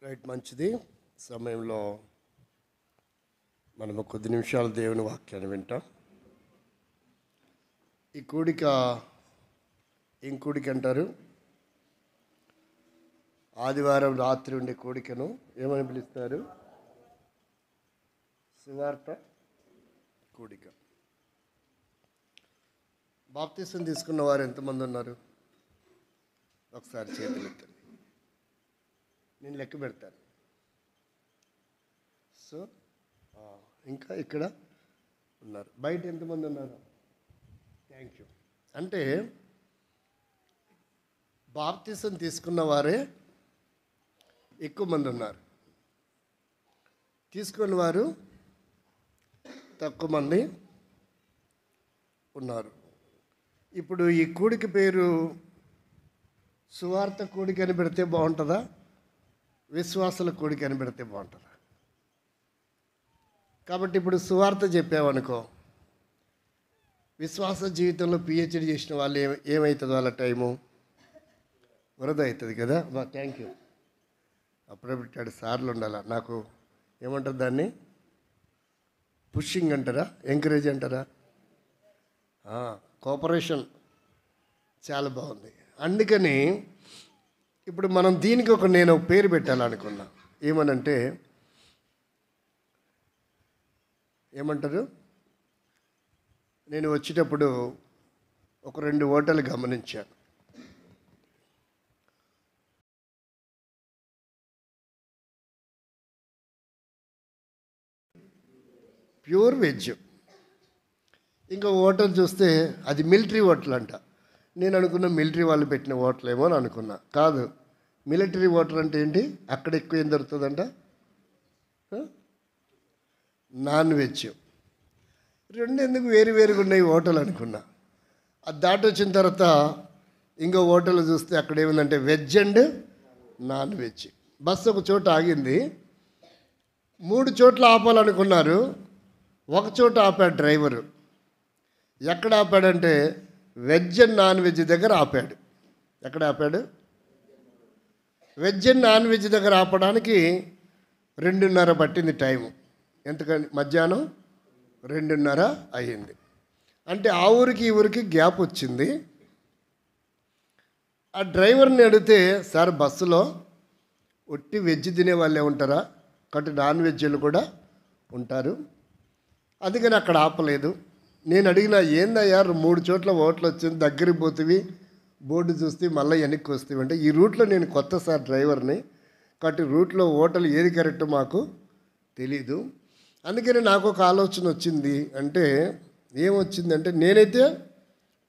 Right, మంచిది. సమయంలో మనము కొద్ది నిమిషాలు దేవుని వాక్యాన్ని వింటాం. ఈ కూడిక ఏం కూడిక అంటారు? ఆదివారం రాత్రి ఉండే కూడికను ఏమని పిలుస్తారు? సువార్త కూడిక. బాప్తిసం తీసుకున్న వారు ఎంతమంది ఉన్నారు? ఒకసారి చేతులు ఎత్తండి, నేను లెక్క పెడతాను. సో ఇంకా ఇక్కడ ఉన్నారు. బయట ఎంతమంది ఉన్నారు? Thank you. అంటే బాప్తిసం తీసుకున్న వారే ఎక్కువ మంది ఉన్నారు, తీసుకున్న వారు తక్కువ మంది ఉన్నారు. ఇప్పుడు ఈ కూడిక పేరు సువార్త కూడిక అని పెడితే బాగుంటుందా, విశ్వాసుల కూడిక అని పెడితే బాగుంటుందా? కాబట్టి ఇప్పుడు సువార్త చెప్పామనుకో, విశ్వాస జీవితంలో పిహెచ్డి చేసిన వాళ్ళు ఏమవుతుంది? వాళ్ళ టైము వరద అవుతుంది కదా. Thank you. అప్పుడే పెట్టాడు, సార్లు ఉండాలా. నాకు ఏమంటారు దాన్ని? పుషింగ్ అంటారా, ఎంకరేజ్ అంటారా? కోఆపరేషన్ చాలా బాగుంది. అందుకని ఇప్పుడు మనం దీనికి నేను ఒక పేరు పెట్టాలనుకున్నా. ఏమనంటే ఏమంటారు, నేను వచ్చేటప్పుడు ఒక 2 హోటల్ గమనించాను. Pure veg. ఇంకా హోటల్ చూస్తే అది మిలిటరీ హోటల్ అంట. నేను అనుకున్నా మిలిటరీ వాళ్ళు పెట్టిన హోటల్ ఏమో అని అనుకున్నా. కాదు, మిలిటరీ హోటల్ అంటే ఏంటి? అక్కడ ఎక్కువ ఏం దొరుకుతుందంట? Non veg. 2 ఎందుకు వేరుగా ఉన్నాయి హోటల్ అనుకున్నా. అది దాటి వచ్చిన తర్వాత ఇంకో హోటల్ చూస్తే అక్కడ ఏముందంటే veg and non veg. Bus ఒక చోట ఆగింది. 3 చోట్ల ఆపాలనుకున్నారు, ఒక చోట ఆపాడు డ్రైవరు. ఎక్కడ ఆపాడంటే వెజ్ అండ్ నాన్ వెజ్ దగ్గర ఆపాడు. ఎక్కడ ఆపాడు? వెజ్ అండ్ నాన్ వెజ్ దగ్గర ఆపడానికి 2:30 పట్టింది టైము. ఎంతకని? మధ్యాహ్నం 2:30 అయ్యింది. అంటే ఆ ఊరికి ఈ ఊరికి గ్యాప్ వచ్చింది. ఆ డ్రైవర్ని అడిగితే, సార్ బస్సులో ఒట్టి వెజ్ తినే వాళ్ళే ఉంటారా, కాబట్టి నాన్ వెజ్లు కూడా ఉంటారు, అందుకని అక్కడ ఆపలేదు. నేను అడిగిన, ఏందయ్యా 3 చోట్ల హోటల్ వచ్చింది, దగ్గరికి పోతుంది, బోర్డు చూస్తే మళ్ళీ వెనక్కి వస్తుంది అంటే, ఈ రూట్లో నేను కొత్త సార్ డ్రైవర్ని, కాబట్టి రూట్లో హోటల్ ఏది కరెక్ట్ మాకు తెలీదు, అందుకని నాకు ఒక ఆలోచన వచ్చింది. అంటే ఏమొచ్చిందంటే, నేనైతే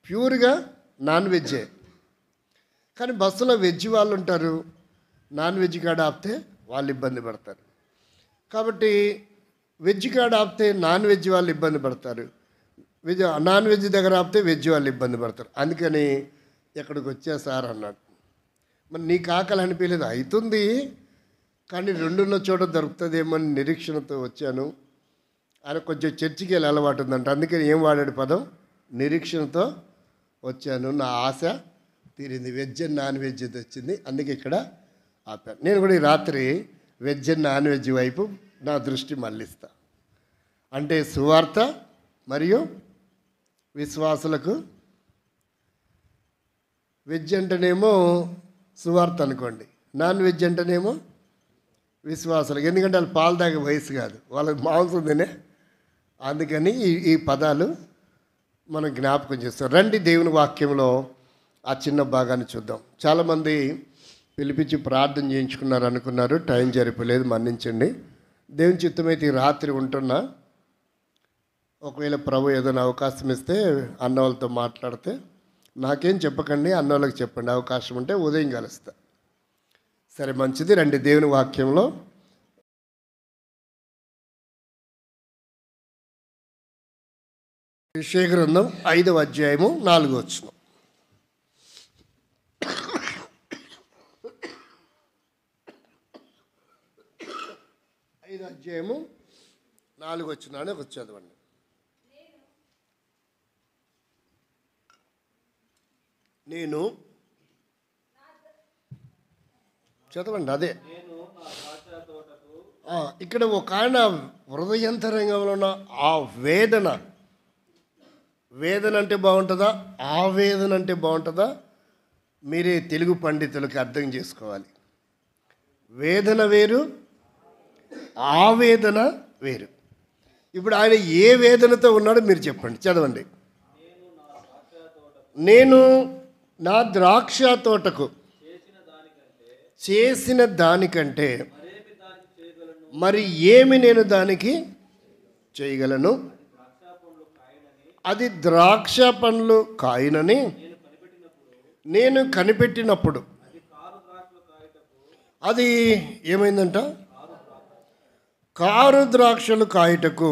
ప్యూర్గా నాన్ వెజ్జే, కానీ బస్సులో వెజ్ వాళ్ళు ఉంటారు, నాన్ వెజ్ కాడ ఆపితే వాళ్ళు ఇబ్బంది పడతారు. కాబట్టి వెజ్ కాడ ఆపితే నాన్ వెజ్ వాళ్ళు ఇబ్బంది పడతారు, నాన్ వెజ్ దగ్గర ఆపితే వెజ్ వాళ్ళు ఇబ్బంది పడతారు. అందుకని ఎక్కడికి వచ్చా సార్ అన్నాడు. మరి నీకు ఆకలి అనిపించలేదు? అవుతుంది, కానీ 2 చోట దొరుకుతుందేమో అని నిరీక్షణతో వచ్చాను. ఆయన కొంచెం చర్చికి వెళ్ళి అలవాటు ఉందంట, అందుకని ఏం వాడాడు పదం? నిరీక్షణతో వచ్చాను, నా ఆశ తీరింది, వెజ్ అండ్ నాన్ వెజ్ వచ్చింది, అందుకే ఇక్కడ ఆపాను. నేను కూడా ఈ రాత్రి వెజ్ అండ్ నాన్ వెజ్ వైపు నా దృష్టి మళ్ళిస్తా. అంటే సువార్త మరియు విశ్వాసులకు, వెజ్ అంటేనేమో సువార్త అనుకోండి, నాన్ వెజ్ అంటేనేమో విశ్వాసులకు. ఎందుకంటే వాళ్ళు పాలు తాగే వయసు కాదు, వాళ్ళకి మాంసం తినే. అందుకని ఈ పదాలు మనం జ్ఞాపకం చేస్తాం. రండి దేవుని వాక్యంలో ఆ చిన్న భాగాన్ని చూద్దాం. చాలామంది పిలిపించి ప్రార్థన చేయించుకున్నారు అనుకున్నారు, టైం జరిపోలేదు, మన్నించండి. దేవుని చిత్తమైతే ఈ రాత్రి ఉంటున్నా, ఒకవేళ ప్రభు ఏదైనా అవకాశం ఇస్తే అన్న వాళ్ళతో మాట్లాడితే, నాకేం చెప్పకండి, అన్న వాళ్ళకి చెప్పండి, అవకాశం ఉంటే ఉదయం కలుస్తా. సరే, మంచిది. రండి దేవుని వాక్యంలో యెషయా గ్రంథం 5వ అధ్యాయము 4వ వచనం. అధ్యాయము 4వ వచనాన్ని ఒక చదవండి. నేను చదవండి. అదే, ఇక్కడ ఒక ఆయన హృదయంతరంగంలో ఉన్న ఆ వేదన, వేదన అంటే బాగుంటుందా, ఆవేదన అంటే బాగుంటుందా, మీరే తెలుగు పండితులకి అర్థం చేసుకోవాలి. వేదన వేరు, ఆవేదన వేరు. ఇప్పుడు ఆయన ఏ వేదనతో ఉన్నాడో మీరు చెప్పండి, చదవండి. నేను నా ద్రాక్ష తోటకు చేసిన దానికంటే మరి ఏమి నేను దానికి చేయగలను? అది ద్రాక్ష పండ్లు కాయనని నేను కనిపెట్టినప్పుడు అది ఏమైందంట? కారు ద్రాక్షలు కాయటకు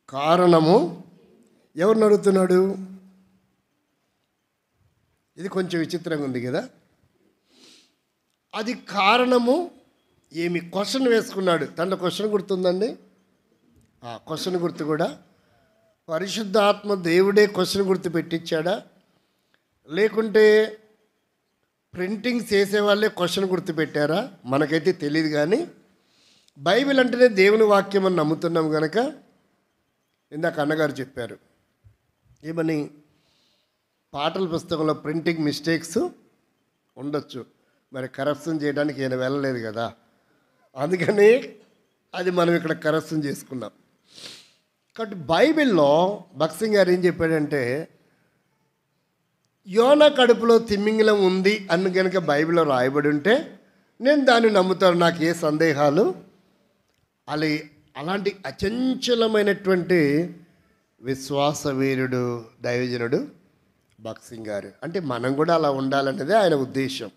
కారణము ఎవరిని అడుగుతున్నాడు? ఇది కొంచెం విచిత్రంగా ఉంది కదా. అది కారణము ఏమి? క్వశ్చన్ వేసుకున్నాడు. తన క్వశ్చన్ గుర్తుందండి. ఆ క్వశ్చన్ గుర్తు కూడా పరిశుద్ధాత్మ దేవుడే క్వశ్చన్ గుర్తు పెట్టించాడా, లేకుంటే ప్రింటింగ్ చేసేవాళ్ళే క్వశ్చన్ గుర్తు పెట్టారా? మనకైతే తెలియదు. కానీ బైబిల్ అంటేనే దేవుని వాక్యం అని నమ్ముతున్నాం కనుక ఇందాక అన్నగారు చెప్పారు ఏమని, పాటల పుస్తకంలో ప్రింటింగ్ మిస్టేక్స్ ఉండొచ్చు, మరి కరెక్షన్ చేయడానికి ఈయన వెళ్ళలేదు కదా, అందుకని అది మనం ఇక్కడ కరెక్షన్ చేసుకున్నాం. కాబట్టి బైబిల్లో భక్సింగ్ గారు ఏం చెప్పాడంటే, యోనా కడుపులో తిమ్మింగలం ఉంది అని కనుక బైబిల్లో రాయబడి ఉంటే నేను దాన్ని నమ్ముతాను, నాకు ఏ సందేహాలు. అలాంటి అచంచలమైనటువంటి విశ్వాసవీరుడు దైవజనుడు భక్సింగ్ గారు. అంటే మనం కూడా అలా ఉండాలనేదే ఆయన ఉద్దేశం,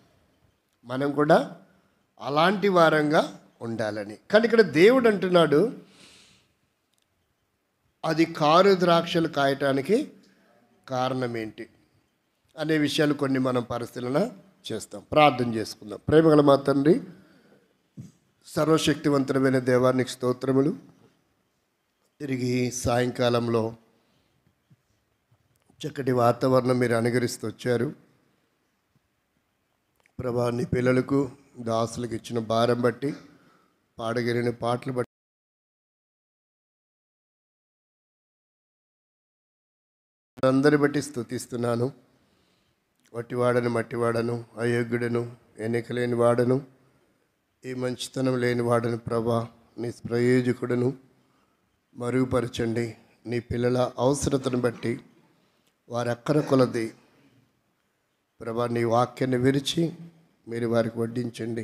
మనం కూడా అలాంటి వారంగా ఉండాలని. కానీ ఇక్కడ దేవుడు అంటున్నాడు అది కారు ద్రాక్షలు కాయటానికి కారణం ఏంటి అనే విషయాలు కొన్ని మనం పరిశీలన చేస్తాం. ప్రార్థన చేసుకుందాం. ప్రేమగల మా తండ్రి, సర్వశక్తివంతుడమైన దేవానికి స్తోత్రములు. తిరిగి సాయంకాలంలో చక్కటి వాతావరణం మీరు అనుగరిస్తూ వచ్చారు ప్రభా. నీ పిల్లలకు దాసులకు ఇచ్చిన భారం బట్టి, పాడగలిగిన పాటలు బట్టి అందరి బట్టి స్తుతిస్తున్నాను. వట్టివాడను మట్టివాడను, అయోగ్యుడను, ఎన్నికలేని వాడను, ఈ మంచితనం లేని వాడను ప్రభా. నీ ప్రయోజకుడును మరుగుపరచండి. నీ పిల్లల అవసరతను బట్టి వారి అక్కర కొలది ప్రభా నీ వాక్యాన్ని విరిచి మీరు వారికి వడ్డించండి,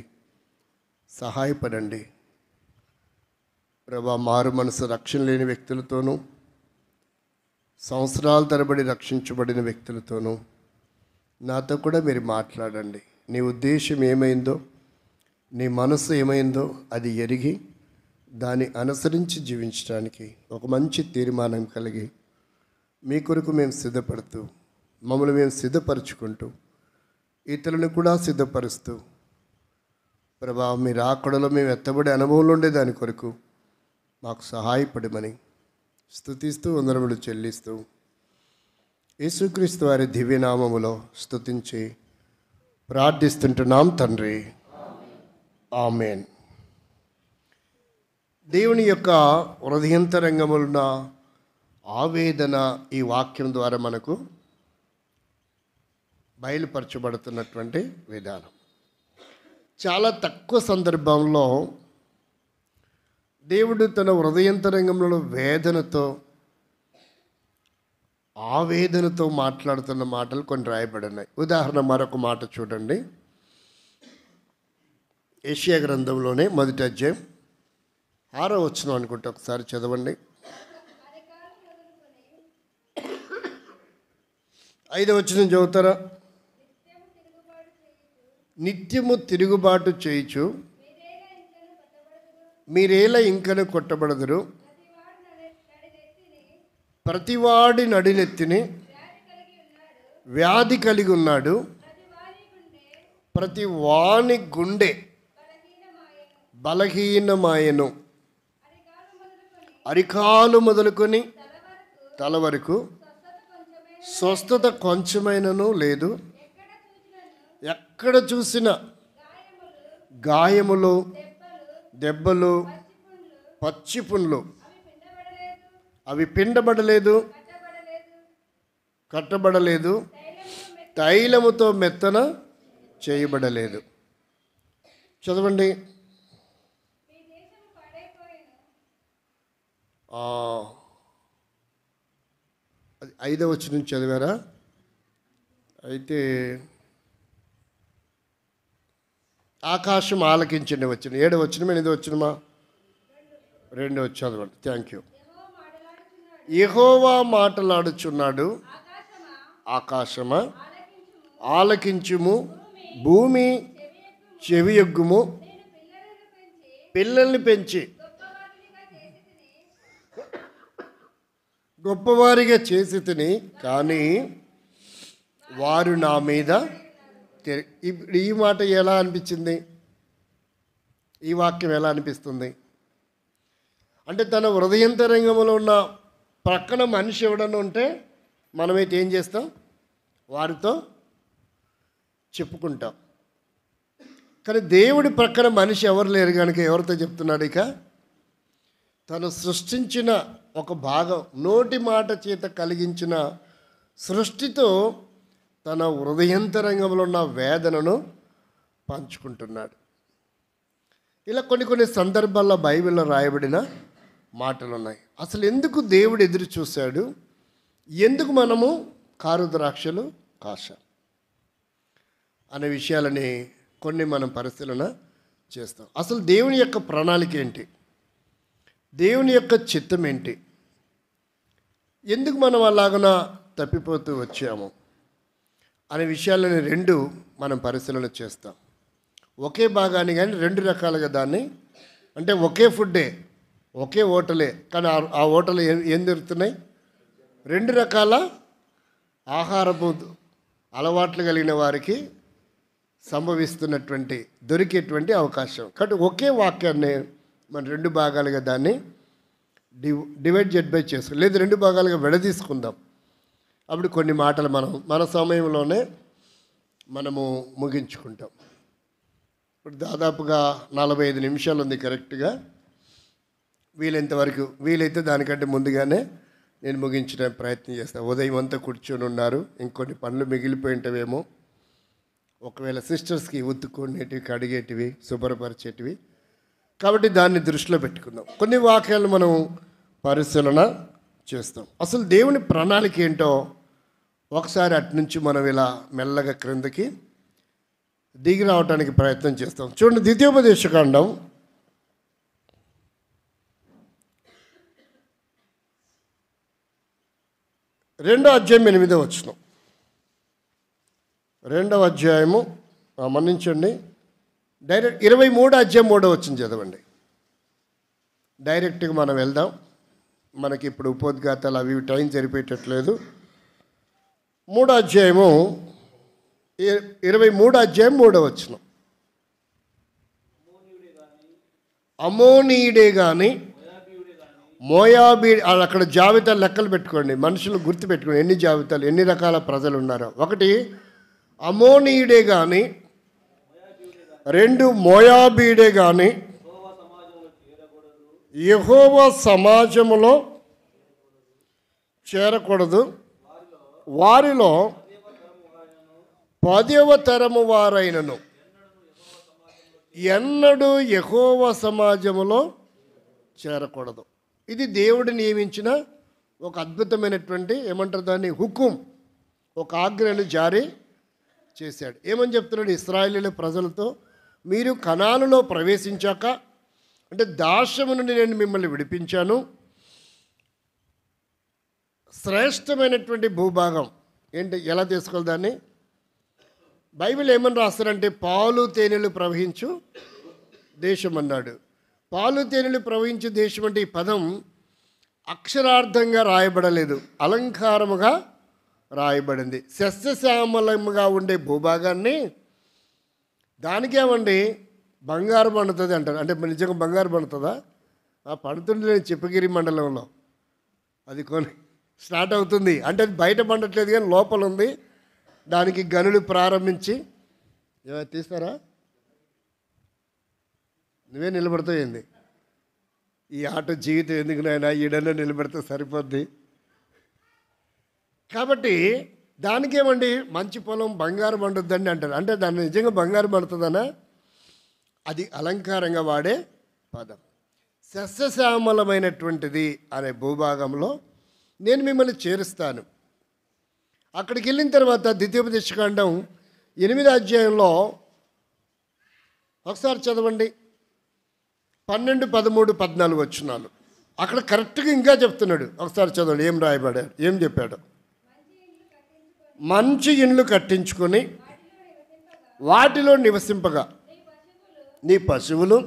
సహాయపడండి ప్రభా. మారు మనసు రక్షణ లేని వ్యక్తులతోనూ, సంవత్సరాల తరబడి రక్షించబడిన వ్యక్తులతోనూ నాతో కూడా మీరు మాట్లాడండి. నీ ఉద్దేశం ఏమైందో, నీ మనసు ఏమైందో అది ఎరిగి దాన్ని అనుసరించి జీవించడానికి ఒక మంచి తీర్మానం కలిగి మీ కొరకు మేము సిద్ధపడుతూ, మమ్మల్ని మేము సిద్ధపరచుకుంటూ, ఇతరులను కూడా సిద్ధపరుస్తూ ప్రభా మీరు ఆకడలో మేము ఎత్తబడే అనుభవంలో ఉండే దాని కొరకు మాకు సహాయపడమని స్తుతిస్తూ వందనములు చెల్లిస్తూ యేసుక్రీస్తు వారి దివ్యనామములో స్తుతించి ప్రార్థిస్తుంటున్నాం తండ్రి, ఆమేన్. దేవుని యొక్క హృదయంతరంగములున్న ఆవేదన ఈ వాక్యం ద్వారా మనకు బయలుపరచబడుతున్నటువంటి విధానం. చాలా తక్కువ సందర్భంలో దేవుడు తన హృదయంతరంగంలో వేదనతో, ఆవేదనతో మాట్లాడుతున్న మాటలు కొన్ని రాయబడినాయి. ఉదాహరణ మరొక మాట చూడండి. యెషయా గ్రంథంలోనే 1వ అధ్యాయం 6వ వచనం అనుకుంటే ఒకసారి చదవండి. 5వ వచనం చదువుతారా? నిత్యము తిరుగుబాటు చేయుచు మీరేలా ఇంకను కొట్టబడదురు, ప్రతివాడి నడినెత్తిని వ్యాధి కలిగి ఉన్నాడు, ప్రతి వాని గుండె బలహీనమాయను, అరికాలు మొదలుకొని తల వరకు స్వస్థత కొంచెమైనను లేదు. ఎక్కడ చూసిన గాయములు, దెబ్బలు, పచ్చి పుండ్లు, అవి పిండబడలేదు, కట్టబడలేదు, తైలముతో మెత్తన చేయబడలేదు. చదవండి. 5వ వచనం చదివారా? అయితే ఆకాశం ఆలకించండి వచ్చిన 7వ వచనం, 8వ వచనమా? 2వ చదవండి. Thank you. యెహోవా మాటలాడుచున్నాడు, ఆకాశమా ఆలకించుము, భూమి చెవియొగ్గుము. పిల్లల్ని పెంచి గొప్పవారిగా చేసి తిని, కానీ వారు నా మీద ఇప్పుడు ఈ మాట ఎలా అనిపించింది? ఈ వాక్యం ఎలా అనిపిస్తుంది అంటే, తన హృదయంతరంగంలో ఉన్న ప్రక్కన మనిషి ఎవడన్నా ఉంటే మనమైతే ఏం చేస్తాం? వారితో చెప్పుకుంటాం. కానీ దేవుడి ప్రక్కన మనిషి ఎవరు లేరు కనుక ఎవరితో చెప్తున్నాడు? ఇక తను సృష్టించిన ఒక భాగం, నోటి మాట చేత కలిగించిన సృష్టితో తన హృదయంతరంగంలో ఉన్న వేదనను పంచుకుంటున్నాడు. ఇలా కొన్ని సందర్భాల్లో బైబిల్లో రాయబడిన మాటలు ఉన్నాయి. అసలు ఎందుకు దేవుడు ఎదురు చూశాడు? ఎందుకు మనము కారు ద్రాక్షలు కాశాం అనే విషయాలని కొన్ని మనం పరిశీలన చేస్తాం. అసలు దేవుని యొక్క ప్రణాళిక ఏంటి? దేవుని యొక్క చిత్తం ఏంటి? ఎందుకు మనం అలాగన తప్పిపోతూ వచ్చాము అనే విషయాలని 2 మనం పరిశీలన చేస్తాం. ఒకే భాగాన్ని కానీ 2 రకాలుగా దాన్ని, అంటే ఒకే ఫుడ్డే, ఒకే హోటలే, కానీ ఆ హోటల్ ఏం దొరుకుతున్నాయి? 2 రకాల ఆహారపు అలవాట్లు కలిగిన వారికి సంభవిస్తున్నటువంటి దొరికేటువంటి అవకాశం. కాబట్టి ఒకే వాక్యాన్ని మనం 2 భాగాలుగా దాన్ని డివైడ్ బై చేసుకో, లేదు 2 భాగాలుగా విడదీసుకుందాం. అప్పుడు కొన్ని మాటలు మన సమయంలోనే మనము ముగించుకుంటాం. ఇప్పుడు దాదాపుగా 45 నిమిషాలు ఉంది కరెక్ట్గా. వీలైనంతవరకు, వీలైతే దానికంటే ముందుగానే నేను ముగించడానికి ప్రయత్నం చేస్తాను. ఉదయం అంతా కూర్చొని ఉన్నారు, ఇంకొన్ని పనులు మిగిలిపోయింటవేమో, ఒకవేళ సిస్టర్స్కి ఉత్తుకునేటివి, కడిగేటివి, శుభ్రపరిచేటివి. కాబట్టి దాన్ని దృష్టిలో పెట్టుకుందాం. కొన్ని వాక్యాలు మనం పరిశీలన చేస్తాం. అసలు దేవుని ప్రణాళిక ఏంటో ఒకసారి అట్నుంచి మనం ఇలా మెల్లగా క్రిందకి దిగి రావడానికి ప్రయత్నం చేస్తాం. చూడండి, ద్వితీయోపదేశకాండం 2వ అధ్యాయం 8వ వచనం. 2వ అధ్యాయము మన్నించండి, డైరెక్ట్ 23వ అధ్యాయం 3వ వచనం చదవండి. డైరెక్ట్గా మనం వెళ్దాం. మనకి ఇప్పుడు ఉపోద్ఘాతాలు అవి టైం సరిపోయేటట్లేదు. 3వ అధ్యాయము 23వ అధ్యాయం 3వ వచనం. అమోనీయుడే కానీ మోయాబీ, అక్కడ జాబితాలు లెక్కలు పెట్టుకోండి, మనుషులు గుర్తు పెట్టుకోండి, ఎన్ని జాబితాలు, ఎన్ని రకాల ప్రజలు ఉన్నారో. 1 అమోనీయుడే కానీ, 2 మోయాబీయుడే కానీ యెహోవా సమాజములో చేరకూడదు, వారిలో 10వ తరము వారైనను ఎన్నడూ యెహోవా సమాజములో చేరకూడదు. ఇది దేవుడు నియమించిన ఒక అద్భుతమైనటువంటి, ఏమంటారు దాన్ని, హుకుం, ఒక ఆజ్ఞను జారీ చేశాడు. ఏమని చెప్తున్నాడు ఇశ్రాయేలీయుల ప్రజలతో? మీరు కనానులో ప్రవేశించాక, అంటే దాస్యము నుండి నేను మిమ్మల్ని విడిపించాను, శ్రేష్టమైనటువంటి భూభాగం ఏంటి, ఎలా తీసుకోవాలి దాన్ని? బైబిల్ ఏమని రాస్తారంటే పాలు తేనెలు ప్రవహించు దేశం అన్నాడు. పాలు తేనెలు ప్రవహించే దేశం అంటే ఈ పదం అక్షరార్థంగా రాయబడలేదు, అలంకారముగా రాయబడింది. సస్యశ్యామలంగా ఉండే భూభాగాన్ని దానికేమండి బంగారు పండుతుంది అంటారు. అంటే నిజంగా బంగారు పండుతుందా? పండుతుంది. నేను చిప్పగిరి మండలంలో అది స్టార్ట్ అవుతుంది. అంటే అది బయట పండట్లేదు కానీ లోపల ఉంది. దానికి గనులు ప్రారంభించి తీస్తారా? నువ్వే నిలబడతావు ఏంది? ఈ ఆటో జీవితం ఎందుకు నాయనా, ఈడన్నా నిలబడితే సరిపోద్ది. కాబట్టి దానికేమండి, మంచి పొలం బంగారం పండుద్దండి అంటారు. అంటే దాన్ని నిజంగా బంగారం పండుతుందనా? అది అలంకారంగా వాడే పదం. సస్యశ్యామలమైనటువంటిది అనే భూభాగంలో నేను మిమ్మల్ని చేరుస్తాను. అక్కడికి వెళ్ళిన తర్వాత ద్వితీయోపదేశకాండం 8వ అధ్యాయంలో ఒకసారి చదవండి, 12, 13, 14 వచనాలు. అక్కడ కరెక్ట్గా ఇంకా చెప్తున్నాడు. ఒకసారి చదవండి, ఏం రాయబడాడు, ఏం చెప్పాడు. మంచి ఇండ్లు కట్టించుకొని వాటిలో నివసింపగా నీ పశువులు,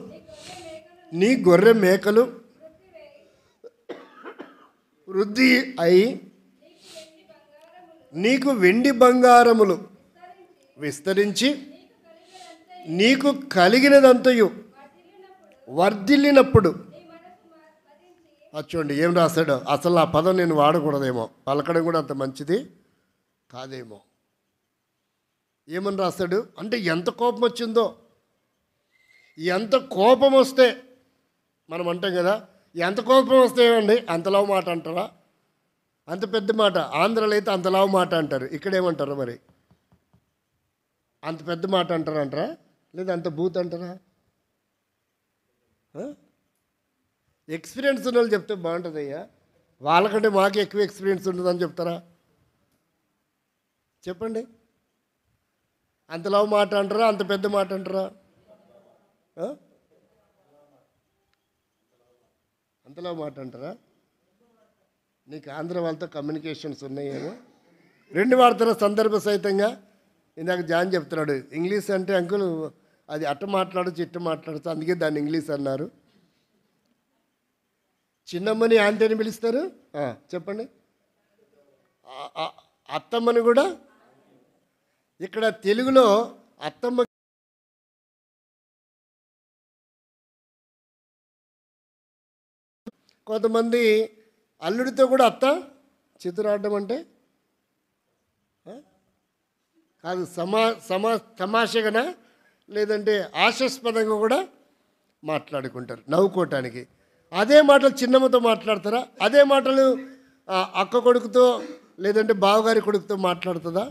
నీ గొర్రె మేకలు వృద్ధి అయి నీకు వెండి బంగారములు విస్తరించి నీకు కలిగినదంతయు వర్ధిల్లినప్పుడు. చూడండి ఏం రాశాడు. అసలు ఆ పదం నేను వాడకూడదేమో, పలకడం కూడా అంత మంచిది కాదేమో. ఏమని రాస్తాడు అంటే, ఎంత కోపం వచ్చిందో, ఎంత కోపం వస్తే మనం అంటాం కదా, ఎంత కోపం వస్తే ఏమండి అంతలావు మాట అంటారా? అంత పెద్ద మాట. ఆంధ్రలో అయితే అంతలావు మాట అంటారు. ఇక్కడేమంటారు మరి? అంత పెద్ద మాట అంటారా లేదా అంత బూత్ అంటారా? ఎక్స్పీరియన్స్ ఉన్న వాళ్ళు చెప్తే బాగుంటుంది అయ్యా. వాళ్ళకంటే మాకు ఎక్కువ ఎక్స్పీరియన్స్ ఉంటుందని చెప్తారా? చెప్పండి. అంతలావు మాట అంటారా, అంత పెద్ద మాట అంటారా? అంతలా మాట అంటారా? నీకు ఆంధ్ర వాళ్ళతో కమ్యూనికేషన్స్ ఉన్నాయేమో. 2 వాడతారా సందర్భ సహితంగా. ఇందాక జాన్ చెప్తున్నాడు, ఇంగ్లీష్ అంటే అంకుల్ అది అట్ట మాట్లాడచ్చు ఇట్ట మాట్లాడచ్చు, అందుకే దాన్ని ఇంగ్లీష్ అన్నారు. చిన్నమ్మని ఆంటీ అని పిలుస్తారు. చెప్పండి. అత్తమ్మని కూడా ఇక్కడ తెలుగులో అత్తమ్మ కొంతమంది అల్లుడితో కూడా అత్త చిత్తురాడడం అంటే కాదు, తమాషగా లేదంటే ఆశాస్పదంగా కూడా మాట్లాడుకుంటారు నవ్వుకోవటానికి. అదే మాటలు చిన్నమ్మతో మాట్లాడతారా? అదే మాటలు అక్క కొడుకుతో లేదంటే బావగారి కొడుకుతో మాట్లాడుతుందా?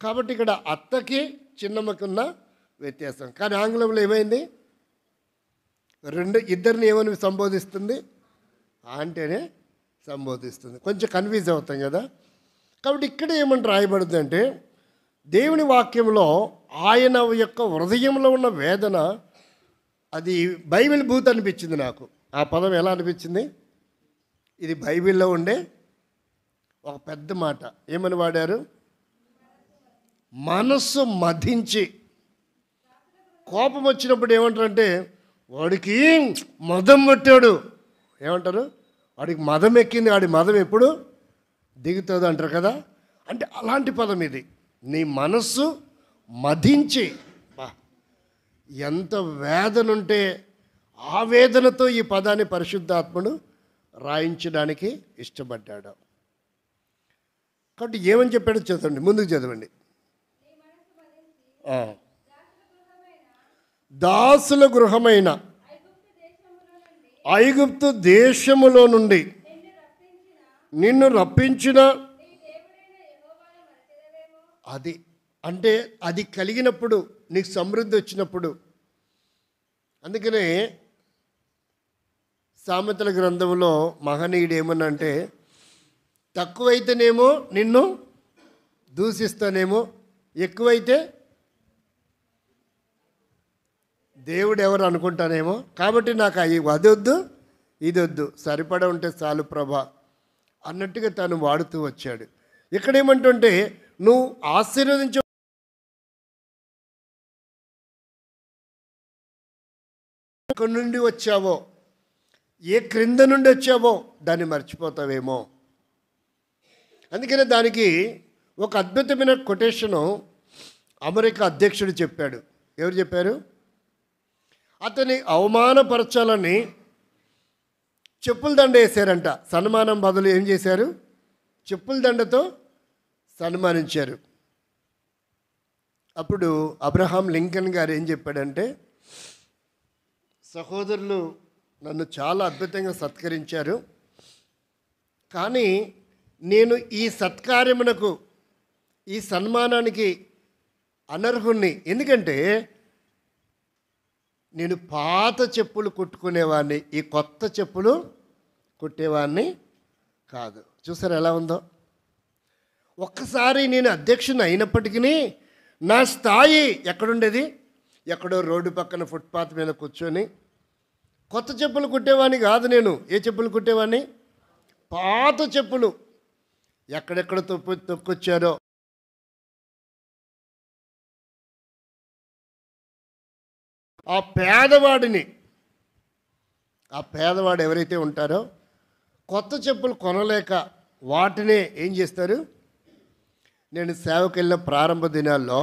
కాబట్టి ఇక్కడ అత్తకి చిన్నమ్మకి ఉన్న వ్యత్యాసం. కానీ ఆంగ్లంలో ఏమైంది, ఇద్దరిని ఏమని సంబోధిస్తుంది? అంటేనే సంబోధిస్తుంది. కొంచెం కన్ఫ్యూజ్ అవుతాం కదా. కాబట్టి ఇక్కడ ఏమంటే రాయబడుతుంది అంటే, దేవుని వాక్యంలో ఆయన యొక్క హృదయంలో ఉన్న వేదన, అది బైబిల్ భూత్ అనిపించింది నాకు. ఆ పదం ఎలా అనిపించింది? ఇది బైబిల్లో ఉండే ఒక పెద్ద మాట. ఏమని వాడారు? మనస్సు మధించి. కోపం వచ్చినప్పుడు ఏమంటారంటే, వాడికి మదం పట్టాడు. ఏమంటారు? వాడికి మదం ఎక్కింది, వాడి మదం ఎప్పుడు దిగుతుంది అంటారు కదా. అంటే అలాంటి పదం ఇది. నీ మనస్సు మధించి. ఎంత వేదన ఉంటే ఆ వేదనతో ఈ పదాన్ని పరిశుద్ధాత్ముడు రాయించడానికి ఇష్టపడ్డాడు. కాబట్టి ఏమని చెప్పాడో చదవండి, ముందుకు చదవండి. దాసుల గృహమైన ఐగుప్తు దేశములో నుండి నిన్ను రప్పించిన అది అంటే అది కలిగినప్పుడు నీకు సమృద్ధి వచ్చినప్పుడు. అందుకనే సామెతల గ్రంథంలో మహనీయుడు ఏమన్నంటే, తక్కువైతేనేమో నిన్ను దూషిస్తానేమో, ఎక్కువైతే దేవుడు ఎవరు అనుకుంటానేమో. కాబట్టి నాకు అదొద్దు ఇదొద్దు, సరిపడ ఉంటే చాలు ప్రభా అన్నట్టుగా తను వాడుతూ వచ్చాడు. ఇక్కడేమంటుంటే, నువ్వు ఆశీర్వదించ నుండి వచ్చావో, ఏ క్రింద నుండి వచ్చావో దాన్ని మర్చిపోతావేమో. అందుకనే దానికి ఒక అద్భుతమైన కొటేషను అమెరికా అధ్యక్షుడు చెప్పాడు. ఎవరు చెప్పారు? అతని అవమానపరచాలని చెప్పుల దండ వేశారంట. సన్మానం బదులు ఏం చేశారు? చెప్పుల దండతో సన్మానించారు. అప్పుడు అబ్రహాం లింకన్ గారు ఏం చెప్పాడంటే, సహోదరులు నన్ను చాలా అద్భుతంగా సత్కరించారు. కానీ నేను ఈ సత్కార్యమునకు, ఈ సన్మానానికి అనర్హుణ్ణి. ఎందుకంటే నేను పాత చెప్పులు కుట్టుకునేవాడిని, ఈ కొత్త చెప్పులు కుట్టేవాడిని కాదు. చూసారు ఎలా ఉందో? ఒక్కసారి నేను అధ్యక్షుని అయినప్పటికీ నా స్థాయి ఎక్కడుండేది? ఎక్కడో రోడ్డు పక్కన ఫుట్పాత్ మీద కూర్చొని కొత్త చెప్పులు కుట్టేవాడిని కాదు. నేను ఏ చెప్పులు కుట్టేవాడిని? పాత చెప్పులు. ఎక్కడెక్కడ తొక్కొచ్చారో ఆ పేదవాడు ఎవరైతే ఉంటారో కొత్త చెప్పులు కొనలేక వాటినే ఏం చేస్తారు? నేను సేవకు వెళ్ళిన ప్రారంభ దినాల్లో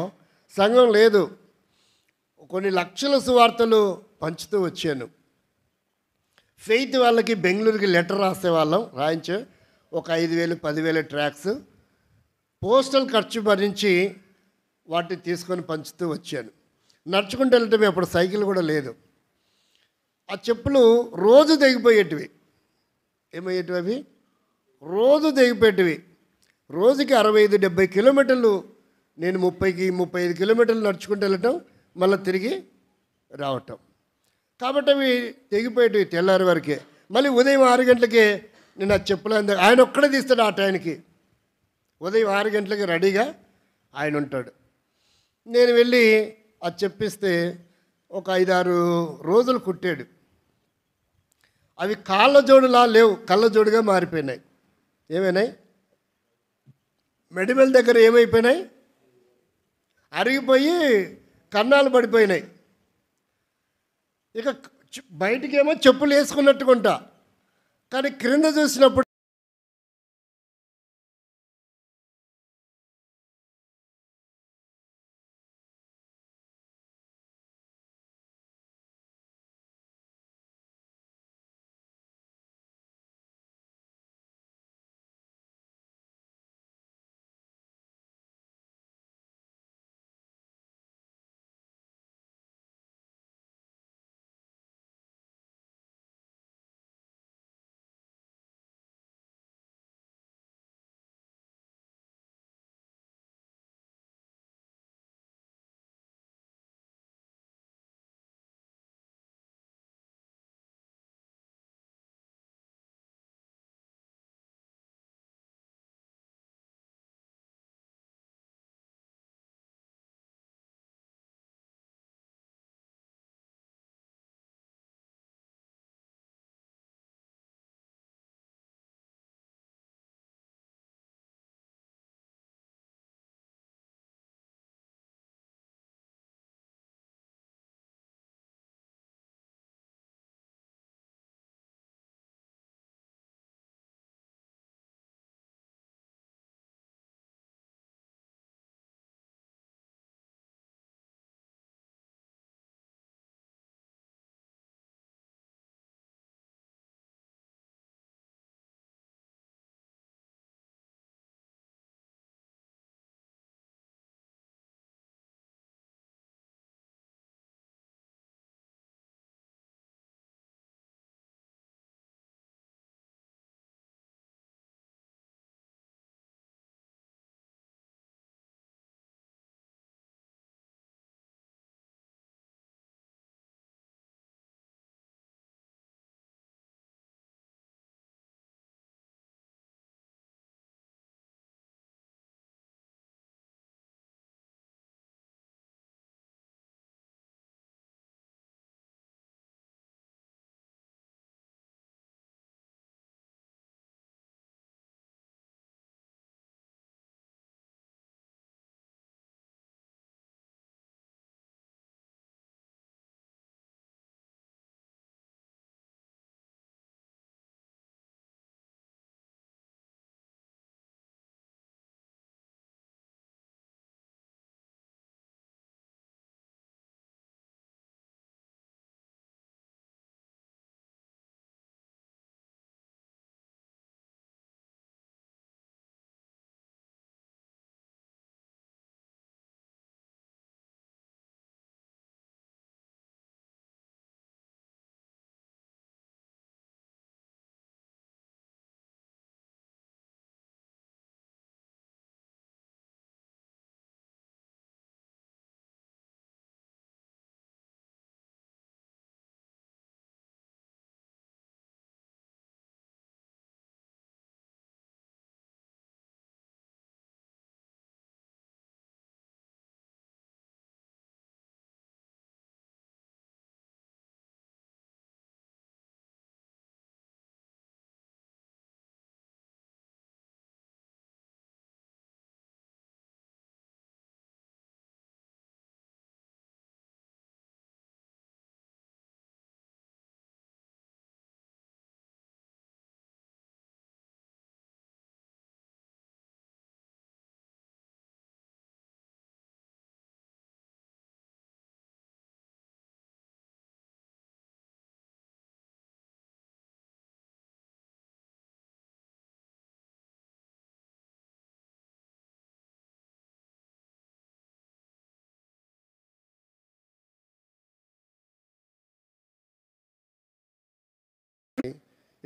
సంఘం లేదు, కొన్ని లక్షల సువార్తలు పంచుతూ వచ్చాను. ఫెయిత్ వాళ్ళకి బెంగళూరుకి లెటర్ రాసేవాళ్ళం, రాయించే ఒక 5,000 10,000 ట్రాక్స్ పోస్టల్ ఖర్చు భరించి వాటిని తీసుకొని పంచుతూ వచ్చాను. నడుచుకుంటూ వెళ్ళటమే, అప్పుడు సైకిల్ కూడా లేదు. ఆ చెప్పులు రోజు తెగిపోయేటివి. ఏమయ్యేటివి అవి? రోజు తెగిపోయేటివి. రోజుకి 65-70 కిలోమీటర్లు నేను 30-35 కిలోమీటర్లు నడుచుకుంటూ వెళ్ళటం, మళ్ళీ తిరిగి రావటం. కాబట్టి అవి తెగిపోయేటివి తెల్లారి వరకే. మళ్ళీ ఉదయం 6 గంటలకే నేను ఆ చెప్పులు ఆయన ఒక్కడే తీస్తాడు. ఆ టైంకి ఉదయం 6 గంటలకి రెడీగా ఆయన ఉంటాడు. నేను వెళ్ళి అది చెప్పిస్తే ఒక 5-6 రోజులు కుట్టాడు. అవి కాళ్ళ జోడులా లేవు, కళ్ళ జోడుగా మారిపోయినాయి. ఏమైనాయి? మెడిమల్ దగ్గర ఏమైపోయినాయి? అరిగిపోయి కన్నాలు పడిపోయినాయి. ఇక బయటికేమో చెప్పులు వేసుకున్నట్టుకుంటా, కానీ క్రింద చూసినప్పుడు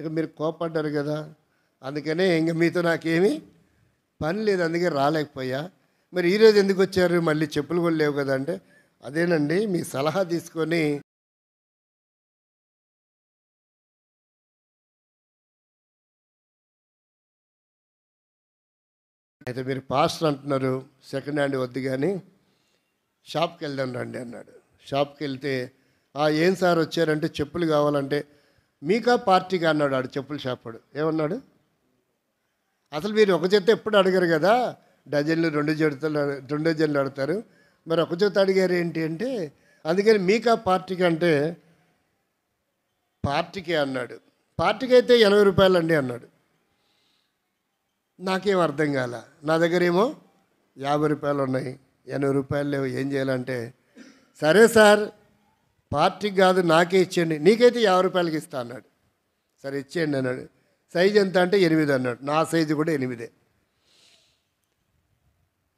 ఇక మీరు కోపడ్డారు కదా, అందుకనే ఇంక మీతో నాకేమీ పని లేదు, అందుకే రాలేకపోయా. మరి ఈరోజు ఎందుకు వచ్చారు, మళ్ళీ చెప్పులు కూడా లేవు కదా అంటే, అదేనండి మీ సలహా తీసుకొని అయితే మీరు పాస్టర్ అంటున్నారు, సెకండ్ హ్యాండ్ వద్దు కానీ షాప్కి వెళ్దాం రండి అన్నాడు. షాప్కి వెళ్తే ఏం సార్ వచ్చారంటే చెప్పులు కావాలంటే, మీకా పార్టీగా అన్నాడు ఆడు చెప్పుల షాప్ వాడు. ఏమన్నాడు, అసలు మీరు ఒక జత ఎప్పుడు అడగరు కదా, డజన్లు 2 డజన్లు అడుగుతారు, మరి ఒక జత అడిగారు ఏంటి అంటే, అందుకని మీకా పార్టీకి అంటే పార్టీకే అన్నాడు. పార్టీకి అయితే 80 రూపాయలండి అన్నాడు. నాకేం అర్థం కాల. నా దగ్గర ఏమో 50 రూపాయలు ఉన్నాయి, 80 రూపాయలు లేవు, ఏం చేయాలంటే, సరే సార్ పార్టీకి కాదు నాకే ఇచ్చేయండి, నీకైతే 50 రూపాయలకి ఇస్తా అన్నాడు. సరే ఇచ్చేయండి అన్నాడు. సైజు ఎంత అంటే 8 అన్నాడు. నా సైజు కూడా 8.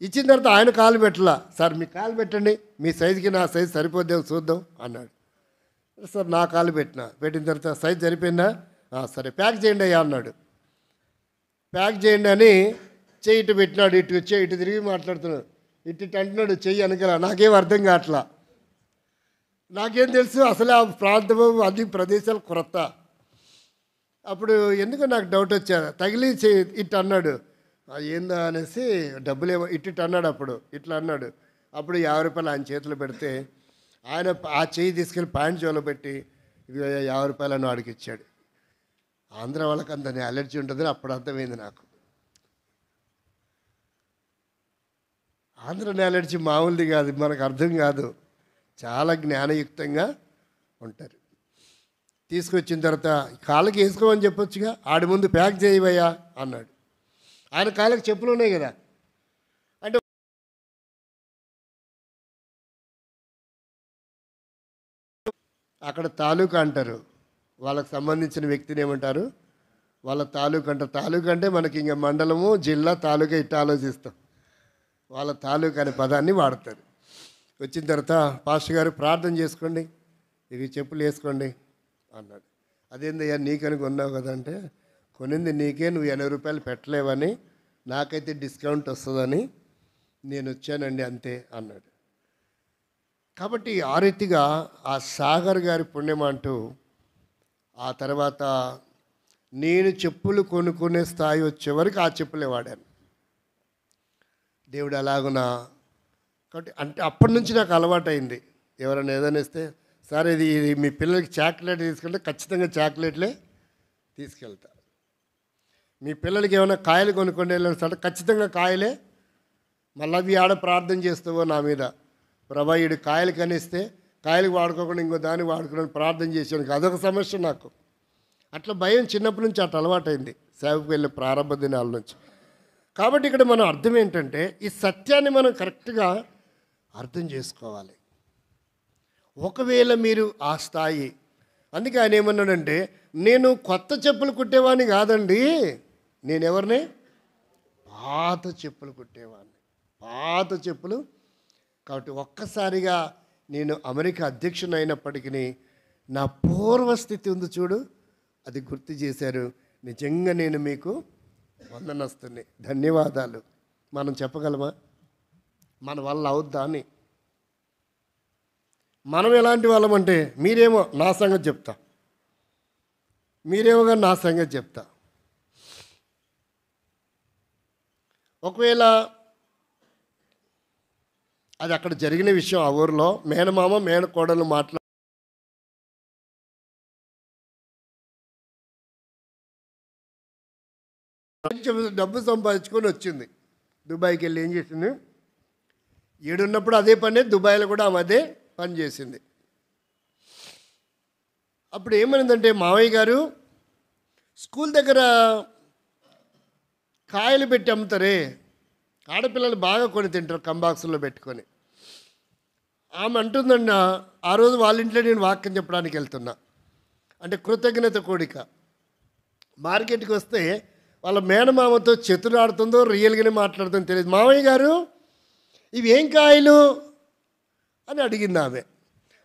ఇచ్చిన తర్వాత ఆయన కాలు పెట్టలా. సార్ మీ కాలు పెట్టండి, మీ సైజుకి నా సైజు సరిపోద్దాం చూద్దాం అన్నాడు. సార్ నా కాలు పెట్టిన తర్వాత సైజు సరిపోయిందా, సరే ప్యాక్ చేయండి అయ్యా అన్నాడు. ప్యాక్ చేయండి అని చెయ్యి ఇటు పెట్టినాడు. ఇటు వచ్చే ఇటు తిరిగి మాట్లాడుతున్నాడు, ఇటు అంటున్నాడు చెయ్యి అనగల. నాకేం అర్థం కావట్లా. నాకేం తెలుసు అసలు ఆ ప్రాంతము అది ప్రదేశాలు కొరత. అప్పుడు ఎందుకో నాకు డౌట్ వచ్చారు, తగిలి ఇటు అన్నాడు. ఏందా అనేసి డబ్బులేమో ఇటు అన్నాడు. అప్పుడు ఇట్లా అన్నాడు. అప్పుడు 50 రూపాయలు ఆయన చేతిలో పెడితే ఆయన ఆ చెయ్యి తీసుకెళ్ళి ప్యాంట్ జోలో పెట్టి ఇది 50 రూపాయలు అని వాడికి ఇచ్చాడు. ఆంధ్ర వాళ్ళకి అంత అలర్జీ ఉంటుందని అప్పుడు అర్థమైంది నాకు. ఆంధ్ర అలర్జీ మామూలుది కాదు, మనకు అర్థం కాదు, చాలా జ్ఞానయుక్తంగా ఉంటారు. తీసుకొచ్చిన తర్వాత కాళ్ళకి వేసుకోమని చెప్పొచ్చుగా, ఆడి ముందు ప్యాక్ చేయవయ్యా అన్నాడు. ఆయన కాళ్ళకి చెప్పులు ఉన్నాయి కదా, అంటే అక్కడ తాలూకా అంటారు, వాళ్ళకు సంబంధించిన వ్యక్తిని ఏమంటారు, వాళ్ళ తాలూకా అంటారు. తాలూకా అంటే మనకి ఇంకా మండలము జిల్లా తాలూకా ఇట్లా ఆలోచిస్తాం. వాళ్ళ తాలూకా అనే పదాన్ని వాడతారు. వచ్చిన తర్వాత పాస్టర్ గారు ప్రార్థన చేసుకోండి, ఇవి చెప్పులు వేసుకోండి అన్నాడు. అదేందయ్యా నీకని కొన్నావు కదా అంటే, కొనింది నీకే, నువ్వు 80 రూపాయలు పెట్టలేవని, నాకైతే డిస్కౌంట్ వస్తుందని నేను వచ్చానండి అంతే అన్నాడు. కాబట్టి ఆ రీతిగా ఆ సాగర్ గారి పుణ్యం అంటూ ఆ తర్వాత నేను చెప్పులు కొనుక్కునే స్థాయి వచ్చే వరకు ఆ చెప్పులే వాడాను. దేవుడు అలాగునా. కాబట్టి అంటే అప్పటి నుంచి నాకు అలవాటైంది. ఎవరైనా ఏదైనా ఇస్తే, సరే ఇది మీ పిల్లలకి చాక్లెట్ తీసుకుంటే ఖచ్చితంగా చాక్లెట్లే తీసుకెళ్తా. మీ పిల్లలకి ఏమైనా కాయలు కొనుక్కొని వెళ్ళిన సరే ఖచ్చితంగా కాయలే. మళ్ళీ అవి ఆడ ప్రార్థన చేస్తావో నా మీద, ప్రభా ఈడు కాయలు కనిస్తే కాయలకు వాడుకోకుండా ఇంకో దాన్ని వాడుకోవడానికి ప్రార్థన చేసాను, అదొక సమస్య నాకు. అట్లా భయం చిన్నప్పటి నుంచి అట్లా అలవాటైంది, సేవకు వెళ్ళే ప్రారంభ దినాల నుంచి. కాబట్టి ఇక్కడ మనం అర్థం ఏంటంటే, ఈ సత్యాన్ని మనం కరెక్ట్గా అర్థం చేసుకోవాలి. ఒకవేళ మీరు ఆ స్థాయి, అందుకే ఆయన ఏమన్నాడంటే, నేను కొత్త చెప్పులు కుట్టేవాడిని కాదండి, నేను ఎవరిని, పాత చెప్పులు కుట్టేవాడిని, పాత చెప్పులు. కాబట్టి ఒక్కసారిగా నేను అమెరికా అధ్యక్షుని అయినప్పటికీ నా పూర్వస్థితి ఉంది చూడు, అది గుర్తు చేశారు. నిజంగా నేను మీకు వందనస్తుని, ధన్యవాదాలు. మనం చెప్పగలమా మన వల్ల అవుద్దా అని? మనం ఎలాంటి వాళ్ళం అంటే, మీరేమో నా సంగతి చెప్తా, మీరేమో కానీ నా సంగతి చెప్తా. ఒకవేళ అది అక్కడ జరిగిన విషయం, ఆ ఊరిలో మేనమామ మేనకోడలు డబ్బు సంపాదించుకొని వచ్చింది. దుబాయ్కి వెళ్ళి ఏం చేసింది, ఈడున్నప్పుడు అదే పని, దుబాయ్లో కూడా ఆమె అదే పని చేసింది. అప్పుడు ఏమైందంటే, మావయ్య గారు స్కూల్ దగ్గర కాయలు పెట్టి అమ్ముతారే, ఆడపిల్లలు బాగా కొని తింటారు కంబాక్సుల్లో పెట్టుకొని. ఆమె అంటుందన్న, ఆ రోజు వాళ్ళ ఇంట్లో నేను వాక్యం చెప్పడానికి వెళ్తున్నా, అంటే కృతజ్ఞత కోడిక. మార్కెట్కి వస్తే వాళ్ళ మేనమామతో చతురాడుతుందో రియల్గానే మాట్లాడుతుందో తెలియదు. మావయ్య గారు ఇవి ఏం కాయలు అని అడిగింది ఆమె.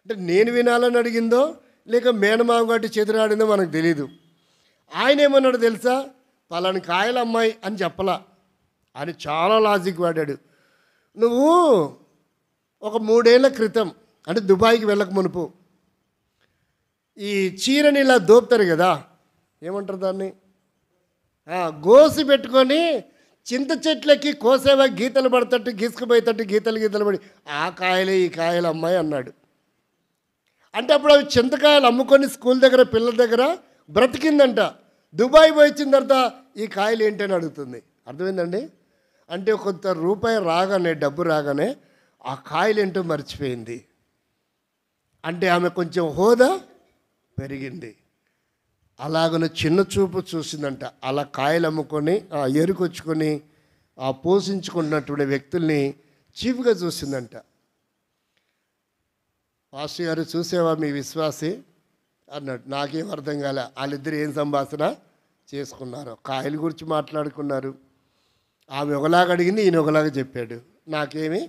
అంటే నేను వినాలని అడిగిందో లేక మేనమామ కాబట్టి చతురాడిందో మనకు తెలీదు. ఆయన ఏమన్నాడు తెలుసా? పలాని కాయలు అమ్మాయి అని చెప్పలా. ఆయన చాలా లాజిక్ వాడాడు. నువ్వు ఒక 3 ఏళ్ల క్రితం, అంటే దుబాయ్కి వెళ్ళక మునుపు, ఈ చీరని ఇలా దోపుతారు కదా, ఏమంటారు దాన్ని, గోసి పెట్టుకొని చింత చెట్లకి కోసేవా గీతలు పడతట్టు గీసుకుపోయేటట్టు గీతలు పడి ఆ కాయలే ఈ కాయలు అమ్మాయి అన్నాడు. అంటే అప్పుడు అవి చింతకాయలు అమ్ముకొని స్కూల్ దగ్గర పిల్లల దగ్గర బ్రతికిందంట. దుబాయ్ పోయి వచ్చిన తర్వాత ఈ కాయలు ఏంటని అడుగుతుంది. అర్థమైందండి? అంటే కొంత రూపాయి రాగానే, డబ్బు రాగానే ఆ కాయలు ఏంటో మర్చిపోయింది. అంటే ఆమె కొంచెం హోదా పెరిగింది. అలాగన చిన్న చూపు చూసిందంట. అలా కాయలు అమ్ముకొని ఎరుకొచ్చుకొని పోషించుకున్నటువంటి వ్యక్తుల్ని చీఫ్గా చూసిందంట. పాస్టర్ గారు చూసేవా మీ విశ్వాసి అన్నాడు. నాకేం అర్థం కాలే. వాళ్ళిద్దరు ఏం సంభాషణ చేసుకున్నారో, కాయల గురించి మాట్లాడుకున్నారు. ఆమె ఒకలాగా అడిగింది, ఈయన ఒకలాగా చెప్పాడు. నాకేమీ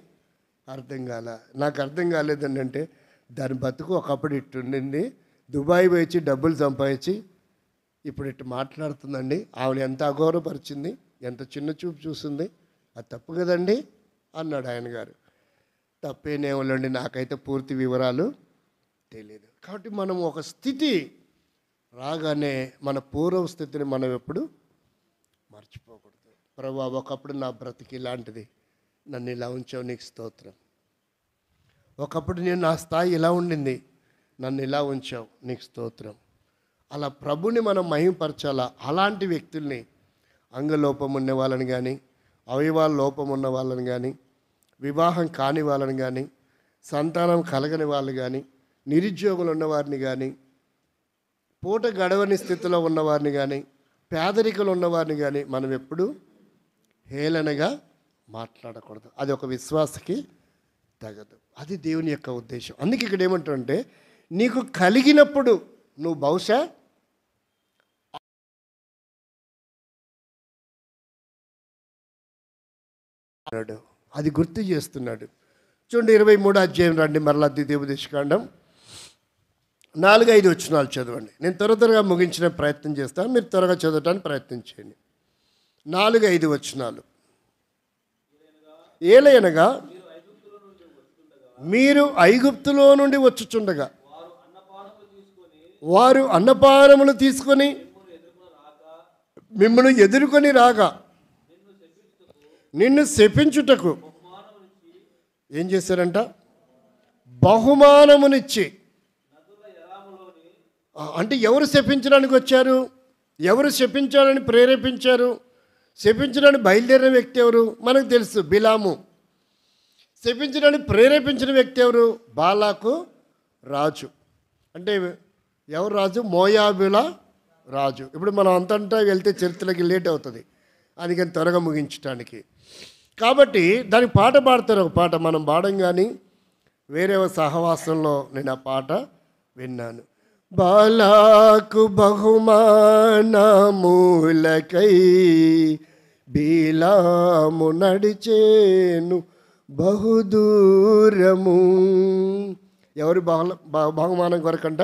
అర్థం కాలే. నాకు అర్థం కాలేదండి అంటే దాని బతుకు ఒకప్పుడు ఇట్టుండింది, దుబాయ్ పోయి డబ్బులు సంపాదించి ఇప్పుడు ఇట్టు మాట్లాడుతుందండి. ఆవిడ ఎంత అగౌరవపరిచింది, ఎంత చిన్న చూపు చూసింది. అది తప్పు కదండి అన్నాడు ఆయన గారు. తప్పేనేమోలేండి, నాకైతే పూర్తి వివరాలు తెలియదు. కాబట్టి మనం ఒక స్థితి రాగానే మన పూర్వ స్థితిని మనం ఎప్పుడు మర్చిపోకూడదు. ప్రభువా, ఒకప్పుడు నా బ్రతికి ఇలాంటిది, నన్ను ఇలా ఉంచావు, నీకు స్తోత్రం. ఒకప్పుడు నేను నా స్థాయి ఇలా ఉండింది, నన్ను ఇలా ఉంచావు, నీకు స్తోత్రం. అలా ప్రభుని మనం మహిమపరచాలా. అలాంటి వ్యక్తుల్ని, అంగలోపం ఉన్న వాళ్ళని కానీ, అవయవాల లోపం ఉన్న వాళ్ళని కానీ, వివాహం కాని వాళ్ళని కానీ, సంతానం కలగని వాళ్ళు కానీ, నిరుద్యోగులు ఉన్నవారిని కానీ, పూట గడవని స్థితిలో ఉన్నవారిని కానీ, పేదరికలు ఉన్నవారిని కానీ మనం ఎప్పుడూ హేళనగా మాట్లాడకూడదు. అది ఒక విశ్వాసకి తగదు. అది దేవుని యొక్క ఉద్దేశం. అందుకే ఇక్కడ ఏమంటారంటే, నీకు కలిగినప్పుడు నువ్వు బహుశా అది గుర్తు చేస్తున్నాడు. చూడండి 23వ అధ్యాయం రండి, మరలా ద్వితీయోపదేశకాండం 4-5 వచనాలు చదవండి. నేను త్వరగా ముగించిన ప్రయత్నం చేస్తాను, మీరు త్వరగా చదవటానికి ప్రయత్నం చేయండి. 4-5 వచనాలు. ఏలయనగా మీరు ఐగుప్తులో నుండి వచ్చుచుండగా వారు అన్నపానములు తీసుకొని మిమ్మల్ని ఎదుర్కొని రాగా నిన్ను శపించుటకు ఏం చేశారంట? బహుమానమునిచ్చి. అంటే ఎవరు శపించడానికి వచ్చారు? ఎవరు శపించాలని ప్రేరేపించారు? శపించడానికి బయలుదేరిన వ్యక్తి ఎవరు? మనకు తెలుసు, బిలాము. శపించడానికి ప్రేరేపించిన వ్యక్తి ఎవరు? బాలాకు రాజు. అంటే ఎవరు రాజు? మోయాబుల రాజు. ఇప్పుడు మనం అంతంటా వెళ్తే చరిత్రకి లేట్ అవుతుంది, అందుకని త్వరగా ముగించడానికి. కాబట్టి దానికి పాట పాడతారు. ఒక పాట మనం పాడం, కానీ వేరే సహవాసంలో నేను ఆ పాట విన్నాను. బాలాకు బహుమానములకై బిలాము నడిచేను బహుదూరము. ఎవరు బహుమానం కొరకంట?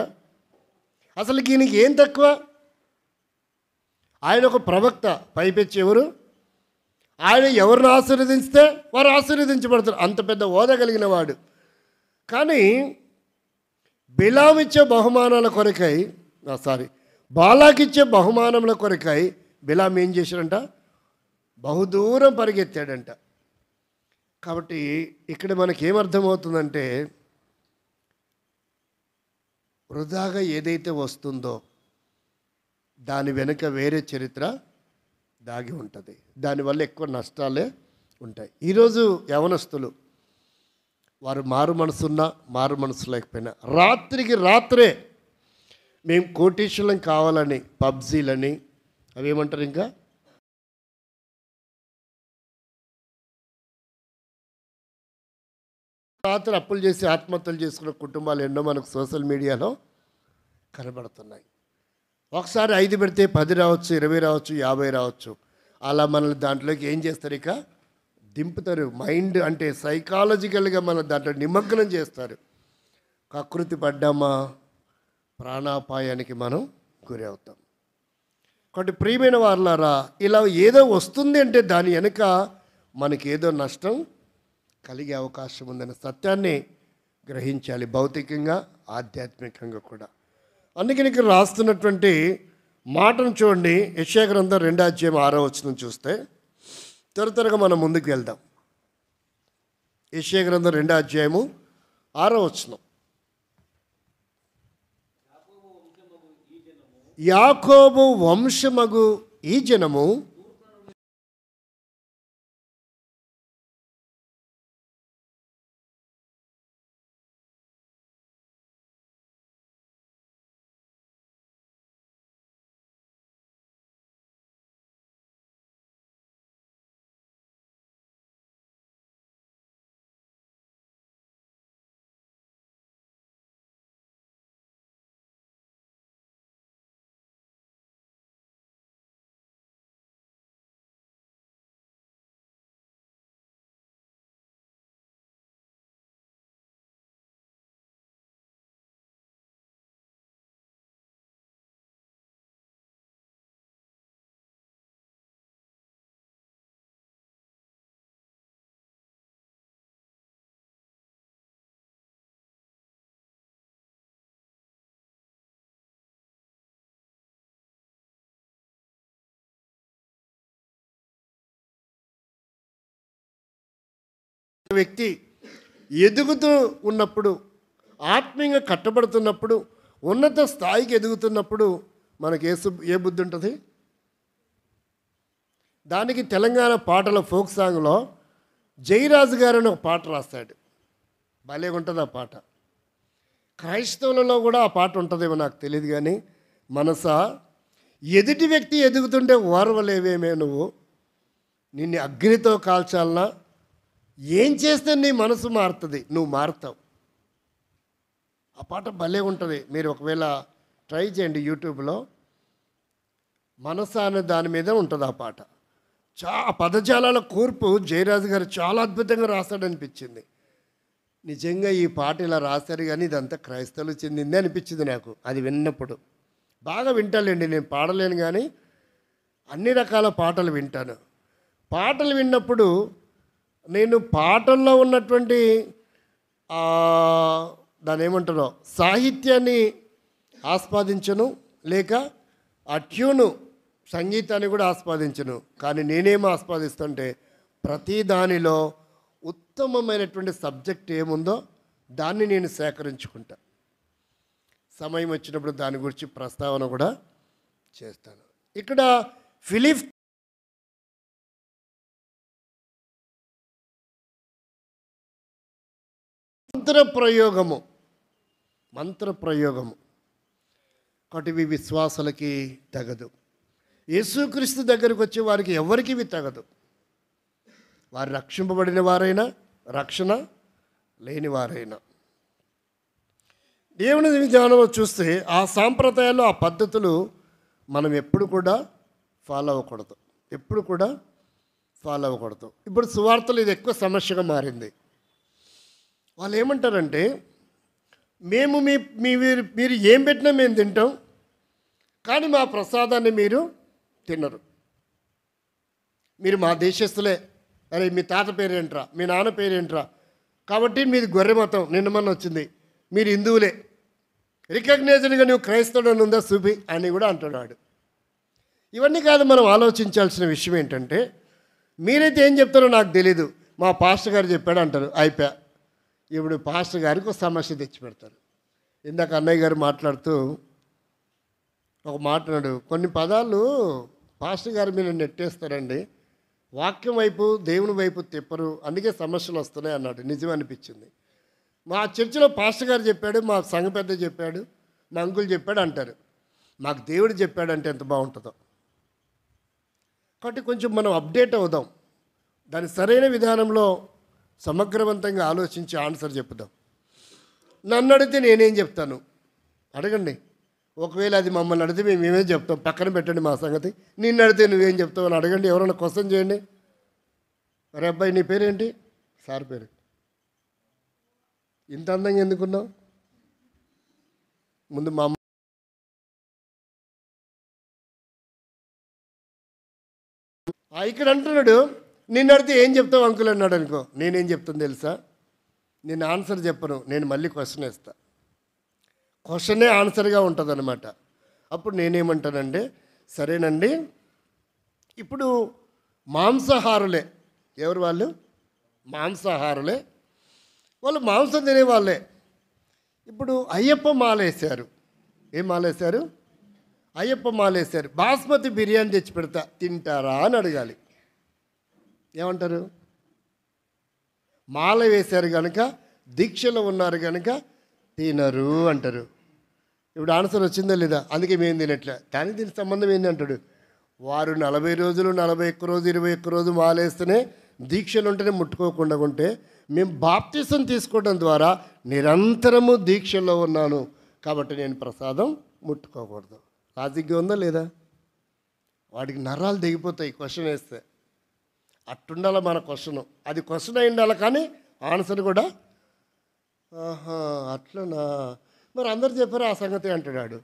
అసలు ఈయనకి ఏం తక్కువ? ఆయన ఒక ప్రవక్త, పైపెచ్చి ఎవరు? ఆయన ఎవరిని ఆశీర్వదించితే వారు ఆశీర్వదించబడతారు, అంత పెద్ద హోదా కలిగిన వాడు. కానీ బిలాము ఇచ్చే బహుమానాల కొరకై, బాలాకిచ్చే బహుమానముల కొరకై బిలాము ఏం చేశాడంట? బహుదూరం పరిగెత్తాడంట. కాబట్టి ఇక్కడ మనకేమర్థమవుతుందంటే, వృధాగా ఏదైతే వస్తుందో దాని వెనుక వేరే చరిత్ర దాగి ఉంటుంది. దానివల్ల ఎక్కువ నష్టాలే ఉంటాయి. ఈరోజు యవనస్తులు, వారు మారు మనసున్నా మారు మనసు లేకపోయినా రాత్రికి రాత్రే మేము కోటీశ్వరం కావాలని పబ్జీలని అవి ఏమంటారు, ఇంకా రాత్రి అప్పులు చేసి ఆత్మహత్యలు చేసుకున్న కుటుంబాలు ఎన్నో మనకు సోషల్ మీడియాలో కనబడుతున్నాయి. ఒకసారి 5 పెడితే 10 రావచ్చు, 20 రావచ్చు, 50 రావచ్చు. అలా మనల్ని దాంట్లోకి ఏం చేస్తారు? ఇక దింపుతారు. మైండ్ అంటే సైకాలజికల్గా మన దాంట్లో నిమగ్నం చేస్తారు. కకృతి పడ్డామా ప్రాణాపాయానికి మనం గురి అవుతాం. కాబట్టి ప్రియమైన వారలారా, ఇలా ఏదో వస్తుంది అంటే దాని వెనుక మనకి ఏదో నష్టం కలిగే అవకాశం ఉందనే సత్యాన్ని గ్రహించాలి, భౌతికంగా ఆధ్యాత్మికంగా కూడా. అందుకని ఇక్కడ రాస్తున్నటువంటి మాటను చూడండి. యెషయా గ్రంథం 2:6 చూస్తే త్వరగా మనం ముందుకు వెళ్దాం. యెషయా గ్రంథం 2:6. యాకోబు వంశమగు ఈ జనము వ్యక్తి ఎదుగుతూ ఉన్నప్పుడు, ఆత్మీయంగా కట్టబడుతున్నప్పుడు, ఉన్నత స్థాయికి ఎదుగుతున్నప్పుడు మనకి ఏ బుద్ధి ఉంటుంది? దానికి తెలంగాణ పాటల ఫోక్ సాంగ్లో జయరాజు గారు అని ఒక పాట రాస్తాడు. భలే ఉంటుంది ఆ పాట. క్రైస్తవులలో కూడా ఆ పాట ఉంటుందేమో నాకు తెలియదు, కానీ మనసా ఎదుటి వ్యక్తి ఎదుగుతుంటే ఓర్వలేవేమే నువ్వు, నిన్ను అగ్నితో కాల్చాలన్నా ఏం చేస్తే నీ మనసు మారుతుంది, నువ్వు మారుతావు. ఆ పాట భలే ఉంటుంది. మీరు ఒకవేళ ట్రై చేయండి యూట్యూబ్లో. మనసు అనే దాని మీద ఉంటుంది ఆ పాట. పదజాలాల కూర్పు జయరాజు గారు చాలా అద్భుతంగా రాస్తాడనిపించింది. నిజంగా ఈ పాట ఇలా రాశారు, కానీ ఇదంతా క్రైస్తవులు చెందింది అనిపించింది నాకు అది విన్నప్పుడు. బాగా వింటాలేండి, నేను పాడలేను, కానీ అన్ని రకాల పాటలు వింటాను. పాటలు విన్నప్పుడు నేను పాటల్లో ఉన్నటువంటి దాని ఏమంటారో సాహిత్యాన్ని ఆస్వాదించను, లేక ఆ ట్యూను సంగీతాన్ని కూడా ఆస్వాదించను. కానీ నేనేమో ఆస్వాదిస్తుంటే ప్రతి దానిలో ఉత్తమమైనటువంటి సబ్జెక్ట్ ఏముందో దాన్ని నేను సేకరించుకుంటా. సమయం వచ్చినప్పుడు దాని గురించి ప్రస్తావన కూడా చేస్తాను. ఇక్కడ ఫిలిప్ మంత్రప్రయోగము కాబట్టి ఇవి విశ్వాసులకి తగదు. యేసుక్రీస్తు దగ్గరికి వచ్చే వారికి ఎవరికి ఇవి తగదు. వారు రక్షింపబడిన వారైనా, రక్షణ లేని వారైనా. దేవుని విధానంలో చూస్తే ఆ సాంప్రదాయాలు, ఆ పద్ధతులు మనం ఎప్పుడు కూడా ఫాలో అవ్వకూడదు. ఇప్పుడు సువార్తలు ఇది ఎక్కువ సమస్యగా మారింది. వాళ్ళు ఏమంటారంటే, మేము మీరు ఏం పెట్టినా మేము తింటాం, కానీ మా ప్రసాదాన్ని మీరు తినరు. మీరు మా దేశస్తులే, అరే మీ తాత పేరేంట్రా, మీ నాన్న పేరేంట్రా, కాబట్టి మీది గొర్రె మతం నిన్నమన్న వచ్చింది, మీరు హిందువులే, రికగ్నైజ్డ్గా నువ్వు క్రైస్తవుడు ఉందా చూపి అని కూడా అంటున్నాడు. ఇవన్నీ కాదు, మనం ఆలోచించాల్సిన విషయం ఏంటంటే, మీరైతే ఏం చెప్తారో నాకు తెలీదు, మా పాస్టర్ గారు చెప్పాడు అంటారు, అయిపోయా. ఇప్పుడు పాస్టర్ గారికి ఒక సమస్య తెచ్చి పెడతారు. ఇందాక అన్నయ్య గారు మాట్లాడుతూ ఒక మాట్లాడు, కొన్ని పదాలు పాస్టర్ గారి మీద నెట్టేస్తారండి, వాక్యం వైపు దేవుని వైపు తిప్పరు, అందుకే సమస్యలు వస్తున్నాయి అన్నాడు. నిజం అనిపించింది. మా చర్చిలో పాస్టర్ గారు చెప్పాడు, మా సంఘ పెద్ద చెప్పాడు, మా అంకుల్ చెప్పాడు అంటారు. మాకు దేవుడు చెప్పాడంటే ఎంత బాగుంటుందో. కాబట్టి కొంచెం మనం అప్డేట్ అవుదాం, దాని సరైన విధానంలో సమగ్రవంతంగా ఆలోచించి ఆన్సర్ చెప్పుదాం. నన్ను అడిగితే నేనేం చెప్తాను అడగండి. ఒకవేళ అది మమ్మల్ని అడిగితే మేమేం చెప్తాం, పక్కన పెట్టండి మా సంగతి. నిన్ను అడిగితే నువ్వేం చెప్తావు అని అడగండి, ఎవరైనా క్వశ్చన్ చేయండి. అరే అబ్బాయి నీ పేరేంటి? సార్ పేరు. ఇంత అందంగా ఎందుకున్నావు? ముందు మా ఇక్కడ అంటున్నాడు, నిన్ను అడిగితే ఏం చెప్తావు అంకుల్ అన్నాడు అనుకో, నేనేం చెప్తాను తెలుసా, నేను ఆన్సర్ చెప్పను, నేను మళ్ళీ క్వశ్చన్ వేస్తా. క్వశ్చనే ఆన్సర్గా ఉంటుంది అనమాట. అప్పుడు నేనేమంటానంటే, సరేనండి, ఇప్పుడు మాంసాహారులే, ఎవరు వాళ్ళు? మాంసాహారులే, వాళ్ళు మాంసం తినేవాళ్ళే. ఇప్పుడు అయ్యప్ప మాలేశారు. ఏం మాలేశారు? అయ్యప్ప మాలేశారు. బాస్మతి బిర్యానీ తెచ్చి పెడతా, తింటారా అని అడగాలి. ఏమంటారు? మాల వేశారు కనుక, దీక్షలో ఉన్నారు కనుక తినరు అంటారు. ఇప్పుడు ఆన్సర్ వచ్చిందా లేదా? అందుకే మేము తినట్లే. దానికి దీనికి సంబంధం ఏంటి అంటాడు. వారు 40 రోజులు, 41 రోజు, 21 రోజు మాలేస్తేనే, దీక్షలు ఉంటేనే ముట్టుకోకుండా ఉంటే, మేము బాప్తిసం తీసుకోవడం ద్వారా నిరంతరము దీక్షలో ఉన్నాను కాబట్టి నేను ప్రసాదం ముట్టుకోకూడదు. లాజిక్గా ఉందా లేదా? వాడికి నరాలు దిగిపోతాయి క్వశ్చన్ వేస్తే. అట్టుండాల మన క్వశ్చను. అది క్వశ్చన్ అయి ఉండాలి, కానీ ఆన్సర్ కూడా ఆహా అట్లనా, మరి అందరు చెప్పారు ఆ సంగతి అంటాడు.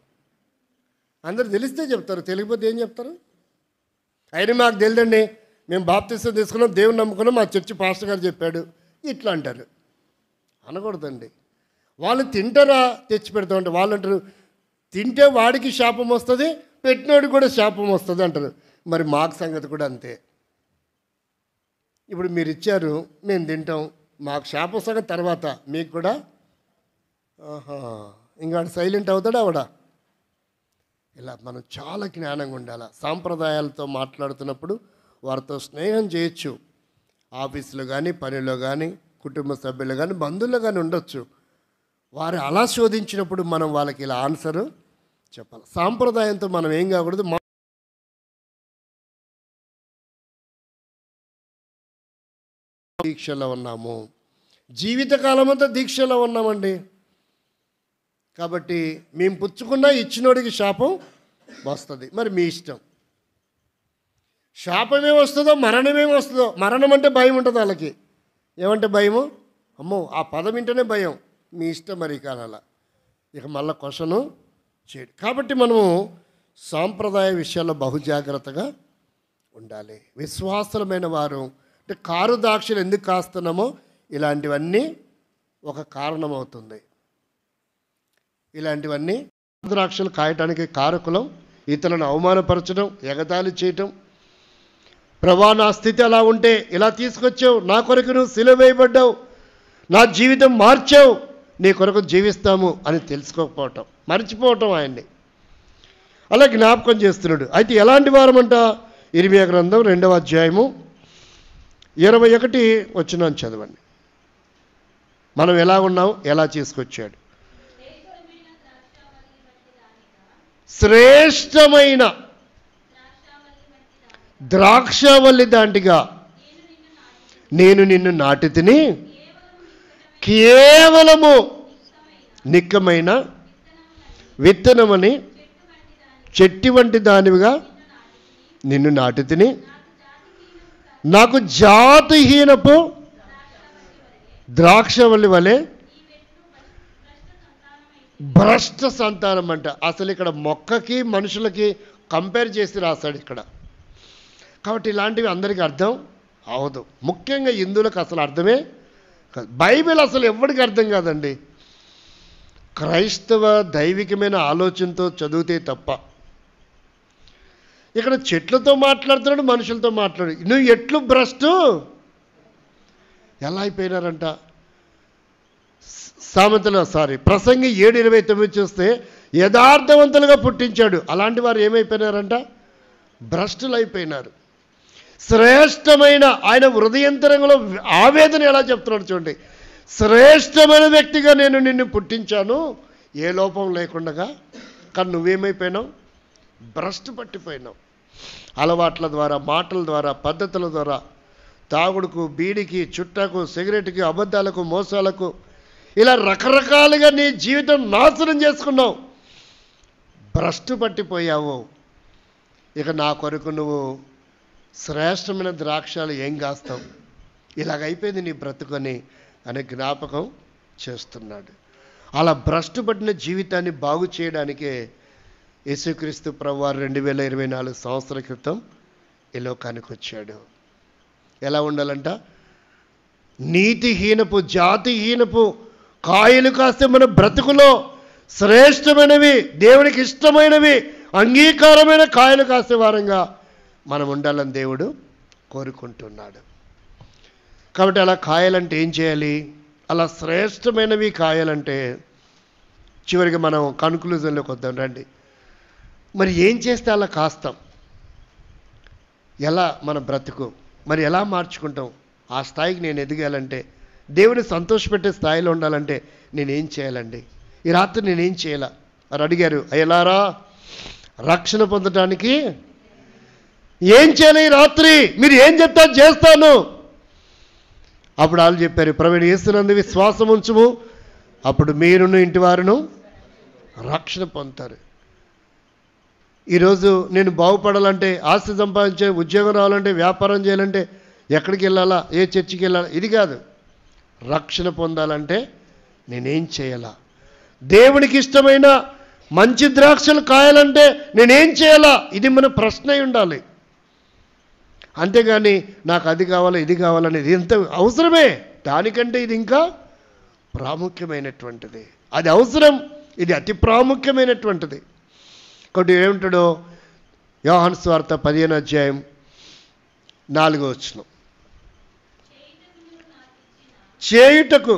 అందరు తెలిస్తే చెప్తారు, తెలియకపోతే ఏం చెప్తారు? అయినా మాకు తెలియదండి, మేము బాప్తిసం తీసుకున్నాం, దేవుని నమ్ముకున్నాం, మా చర్చి పాస్టర్ గారు చెప్పాడు, ఇట్లా అంటారు. అనకూడదండి. వాళ్ళు తింటారా తెచ్చి పెడతామంటే, వాళ్ళు అంటారు తింటే వాడికి శాపం వస్తుంది, పెట్టినోడికి కూడా శాపం వస్తుంది అంటారు. మరి మాకు సంగతి కూడా అంతే. ఇప్పుడు మీరు ఇచ్చారు, మేము తింటాం, మాకు శాపం సగం తర్వాత మీకు కూడా ఆహా ఇంకా సైలెంట్ అవుతాడు ఆవిడ. ఇలా మనం చాలా జ్ఞానంగా ఉండాలి. సాంప్రదాయాలతో మాట్లాడుతున్నప్పుడు వారితో స్నేహం చేయొచ్చు. ఆఫీసులో కానీ, పనిలో కానీ, కుటుంబ సభ్యులు కానీ, బంధువులు కానీ ఉండొచ్చు. వారు అలా శోధించినప్పుడు మనం వాళ్ళకి ఇలా ఆన్సరు చెప్పాలి. సాంప్రదాయంతో మనం ఏం కాకూడదు. దీక్షలో ఉన్నాము, జీవితకాలం అంతా దీక్షలో ఉన్నామండి. కాబట్టి మేము పుచ్చుకున్నా ఇచ్చినోడికి శాపం వస్తుంది. మరి మీ ఇష్టం. శాపమే వస్తుందో మరణమే వస్తుందో. మరణం అంటే భయం ఉంటుంది వాళ్ళకి. ఏమంటే భయము? అమ్మో ఆ పదం వింటేనే భయం. మీ ఇష్టం మరి కానాల. ఇక మళ్ళీ క్వశ్చను చేయడు. కాబట్టి మనము సాంప్రదాయ విషయాల్లో బహుజాగ్రత్తగా ఉండాలి. విశ్వాసమైన వారు అంటే కారు ద్రాక్షలు ఎందుకు కాస్తున్నామో ఇలాంటివన్నీ ఒక కారణం అవుతుంది. ఇలాంటివన్నీ ద్రాక్షలు కాయటానికి కారకులం. ఇతరులను అవమానపరచడం, ఎగతాళి చేయటం. ప్రభా నా స్థితి అలా ఉంటే ఇలా తీసుకొచ్చావు, నా కొరకు నువ్వు సిలువ వేయబడ్డావు, నా జీవితం మార్చావు, నీ కొరకు జీవిస్తాము అని తెలుసుకోకపోవటం, మర్చిపోవటం ఆయన్ని. అలా జ్ఞాపకం చేస్తున్నాడు. అయితే ఎలాంటి వారమంట? ఇర్మియా గ్రంథం 2వ అధ్యాయము 21 వచనం చదవండి. మనం ఎలా ఉన్నాం, ఎలా చేసుకొచ్చాడు. శ్రేష్టమైన ద్రాక్షవల్లి దాంటిగా నేను నిన్ను నాటి తిని, కేవలము నిక్కమైన విత్తనమని చెట్టు వంటి దానివిగా నిన్ను నాటి తిని, నాకు జాతిహీనపు ద్రాక్షవల్లి వలె భ్రష్ట సంతానం అంట. అసలు ఇక్కడ మొక్కకి మనుషులకి కంపేర్ చేసి రాశాడు ఇక్కడ. కాబట్టి ఇలాంటివి అందరికీ అర్థం అవదు. ముఖ్యంగా హిందువులకు అసలు అర్థమే కాదు. బైబిల్ అసలు ఎవరికి అర్థం కాదండి. క్రైస్తవ దైవికమైన ఆలోచనతో చదివితే తప్ప. ఇక్కడ చెట్లతో మాట్లాడుతున్నాడు, మనుషులతో మాట్లాడు. నువ్వు ఎట్లు భ్రష్టు ఎలా అయిపోయినారంట. ప్రసంగి 7:29 చూస్తే యథార్థవంతులుగా పుట్టించాడు. అలాంటి వారు ఏమైపోయినారంట? భ్రష్టులు అయిపోయినారు. శ్రేష్టమైన ఆయన హృదయంతరంగంలో ఆవేదన ఎలా చెప్తున్నాడు చూడండి. శ్రేష్టమైన వ్యక్తిగా నేను నిన్ను పుట్టించాను ఏ లోపం లేకుండా, కానీ నువ్వేమైపోయినావు? భ్రష్టు పట్టిపోయినావు. అలవాట్ల ద్వారా, మాటల ద్వారా, పద్ధతుల ద్వారా, తాగుడుకు, బీడికి, చుట్టకు, సిగరెట్కి, అబద్ధాలకు, మోసాలకు, ఇలా రకరకాలుగా నీ జీవితం నాశనం చేసుకున్నావు. భ్రష్టు పట్టిపోయావు. ఇక నా కొరకు నువ్వు శ్రేష్టమైన ద్రాక్షలు ఏం కాస్తావు? ఇలాగైపోయింది నీ బ్రతుకొని అనే జ్ఞాపకం చేస్తున్నాడు. అలా భ్రష్టు పట్టిన జీవితాన్ని బాగు చేయడానికే యేసుక్రీస్తు ప్రభువారు 2024 సంవత్సరాల క్రితం ఈ లోకానికి వచ్చాడు. ఎలా ఉండాలంట? నీతిహీనపు జాతిహీనపు కాయలు కాస్తే మన బ్రతుకులో శ్రేష్టమైనవి, దేవునికి ఇష్టమైనవి, అంగీకారమైన కాయలు కాసే వారంగా మనం ఉండాలని దేవుడు కోరుకుంటున్నాడు. కాబట్టి అలా కాయాలంటే ఏం చేయాలి? అలా శ్రేష్టమైనవి కాయాలంటే చివరికి మనం కన్క్లూజన్లోకి వద్దాం రండి. మరి ఏం చేస్తే అలా కాస్తాం? ఎలా మన బ్రతుకు మరి ఎలా మార్చుకుంటాం? ఆ స్థాయికి నేను ఎదగాలంటే, దేవుని సంతోషపెట్టే స్థాయిలో ఉండాలంటే నేనేం చేయాలండి? ఈ రాత్రి నేనేం చేయాలా? అని అడిగారు. అయ్యలారా, రక్షణ పొందటానికి ఏం చేయాలి? ఈ రాత్రి మీరు ఏం చెప్తా చేస్తాను. అప్పుడు వాళ్ళు చెప్పారు, ప్రవీణ్ యేసునందు విశ్వాసం ఉంచుము, అప్పుడు మీరును ఇంటి వారును రక్షణ పొందుతారు. ఈరోజు నేను బాగుపడాలంటే, ఆస్తి సంపాదించే, ఉద్యోగం రావాలంటే, వ్యాపారం చేయాలంటే ఎక్కడికి వెళ్ళాలా? ఏ చర్చికి వెళ్ళాలా? ఇది కాదు. రక్షణ పొందాలంటే నేనేం చేయాలా? దేవునికి ఇష్టమైన మంచి ద్రాక్షలు కాయాలంటే నేనేం చేయాలా? ఇది మన ప్రశ్న అయి ఉండాలి. అంతేగాని నాకు అది కావాలా ఇది కావాలనేది ఎంత అవసరమే, దానికంటే ఇది ఇంకా ప్రాముఖ్యమైనటువంటిది. అది అవసరం, ఇది అతి ప్రాముఖ్యమైనటువంటిది. కాబట్టి ఏమిటాడో యోహాను సువార్త 15వ అధ్యాయం 4వ వచనం, చేయుటకు.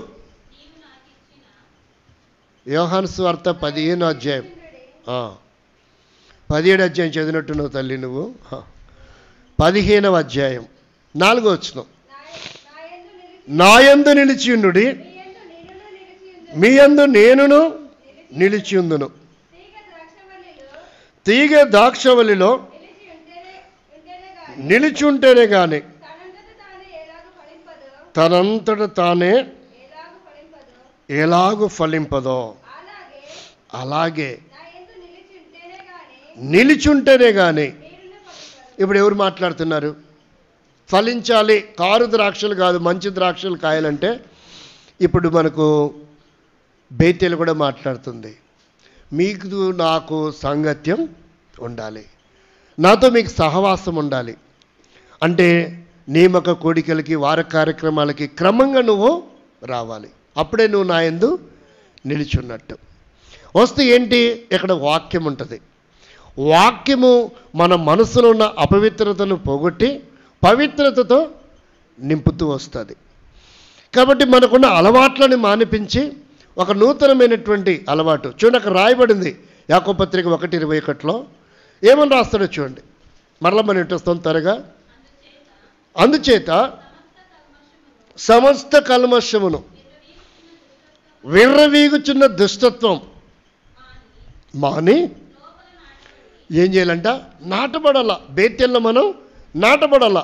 యోహాను సువార్త 15వ అధ్యాయం 17వ అధ్యాయం చదివినట్టు నువ్వు తల్లి, నువ్వు 15వ అధ్యాయం 4వ వచనం, నాయందు నిలిచియుండుడి, మీ యందు నేనును నిలిచియుందును. తీగ ద్రాక్షవల్లిలో నిలిచుంటేనే కానీ తనంతట తానే ఎలాగూ ఫలింపదో, అలాగే నిలిచుంటేనే కానీ. ఇప్పుడు ఎవరు మాట్లాడుతున్నారు? ఫలించాలి, కారు ద్రాక్షలు కాదు మంచి ద్రాక్షలు కాయాలంటే ఇప్పుడు మనకు బేతేలు కూడా మాట్లాడుతుంది. మీకు నాకు సాంగత్యం ఉండాలి, నాతో మీకు సహవాసం ఉండాలి. అంటే నియామక కోడికలకి, వార కార్యక్రమాలకి క్రమంగా నువ్వు రావాలి. అప్పుడే నువ్వు నా యందు నిలిచున్నట్టు. వస్తే ఏంటి? ఇక్కడ వాక్యం ఉంటుంది. వాక్యము మన మనసులో ఉన్న అపవిత్రతను పోగొట్టి పవిత్రతతో నింపుతూ వస్తుంది. కాబట్టి మనకున్న అలవాట్లను మానిపించి ఒక నూతనమైనటువంటి అలవాటు. చూడండి, అక్కడ రాయబడింది యాకోబు పత్రిక 1:21లో ఏమని రాస్తాడో చూడండి. మరలా మనం ఇంటి వస్తాం త్వరగా. అందుచేత సమస్త కల్మషమును, విర్రవీగుచున్న దుష్టత్వం మాని ఏం చేయాలంట? నాటబడాల. బేతెల్లో మనం నాటబడాల,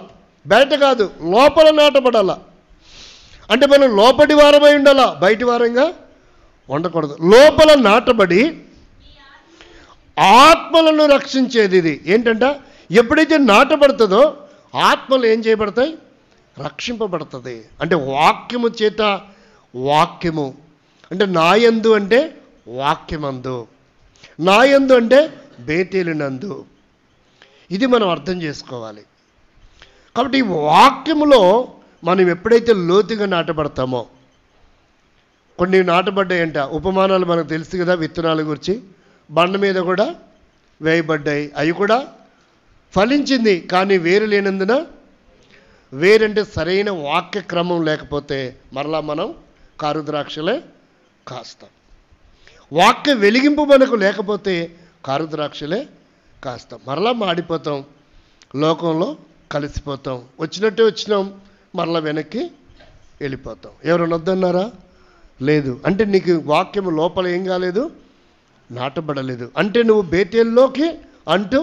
బయట కాదు, లోపల నాటబడాల. అంటే మనం లోపటి వారమై ఉండాలా, బయటి వారంగా ఉండకూడదు. లోపల నాటబడి ఆత్మలను రక్షించేది. ఇది ఏంటంట? ఎప్పుడైతే నాటబడుతుందో ఆత్మలు ఏం చేయబడతాయి? రక్షింపబడుతుంది. అంటే వాక్యము చేత. వాక్యము అంటే నాయందు అంటే వాక్యమందు, నాయందు అంటే బేతేలినందు. ఇది మనం అర్థం చేసుకోవాలి. కాబట్టి ఈ వాక్యములో మనం ఎప్పుడైతే లోతుగా నాటబడతామో, కొన్ని నాటబడ్డాయంట. ఉపమానాలు మనకు తెలుసు కదా, విత్తనాల గురించి. బండ మీద కూడా వేయబడ్డాయి, అవి కూడా ఫలించింది. కానీ వేరు లేనందున, వేరంటే సరైన వాక్య క్రమం లేకపోతే మరలా మనం కారు ద్రాక్షలే కాస్తాం. వాక్య వెలిగింపు మనకు లేకపోతే కారు ద్రాక్షలే కాస్తాం. మరలా మాడిపోతాం, లోకంలో కలిసిపోతాం. వచ్చినట్టే వచ్చినాం, మరలా వెనక్కి వెళ్ళిపోతాం. ఎవరైనా వద్దన్నారా? లేదు. అంటే నీకు వాక్యం లోపల ఏం కాలేదు? నాటబడలేదు. అంటే నువ్వు బేతేల్లోకి అంటూ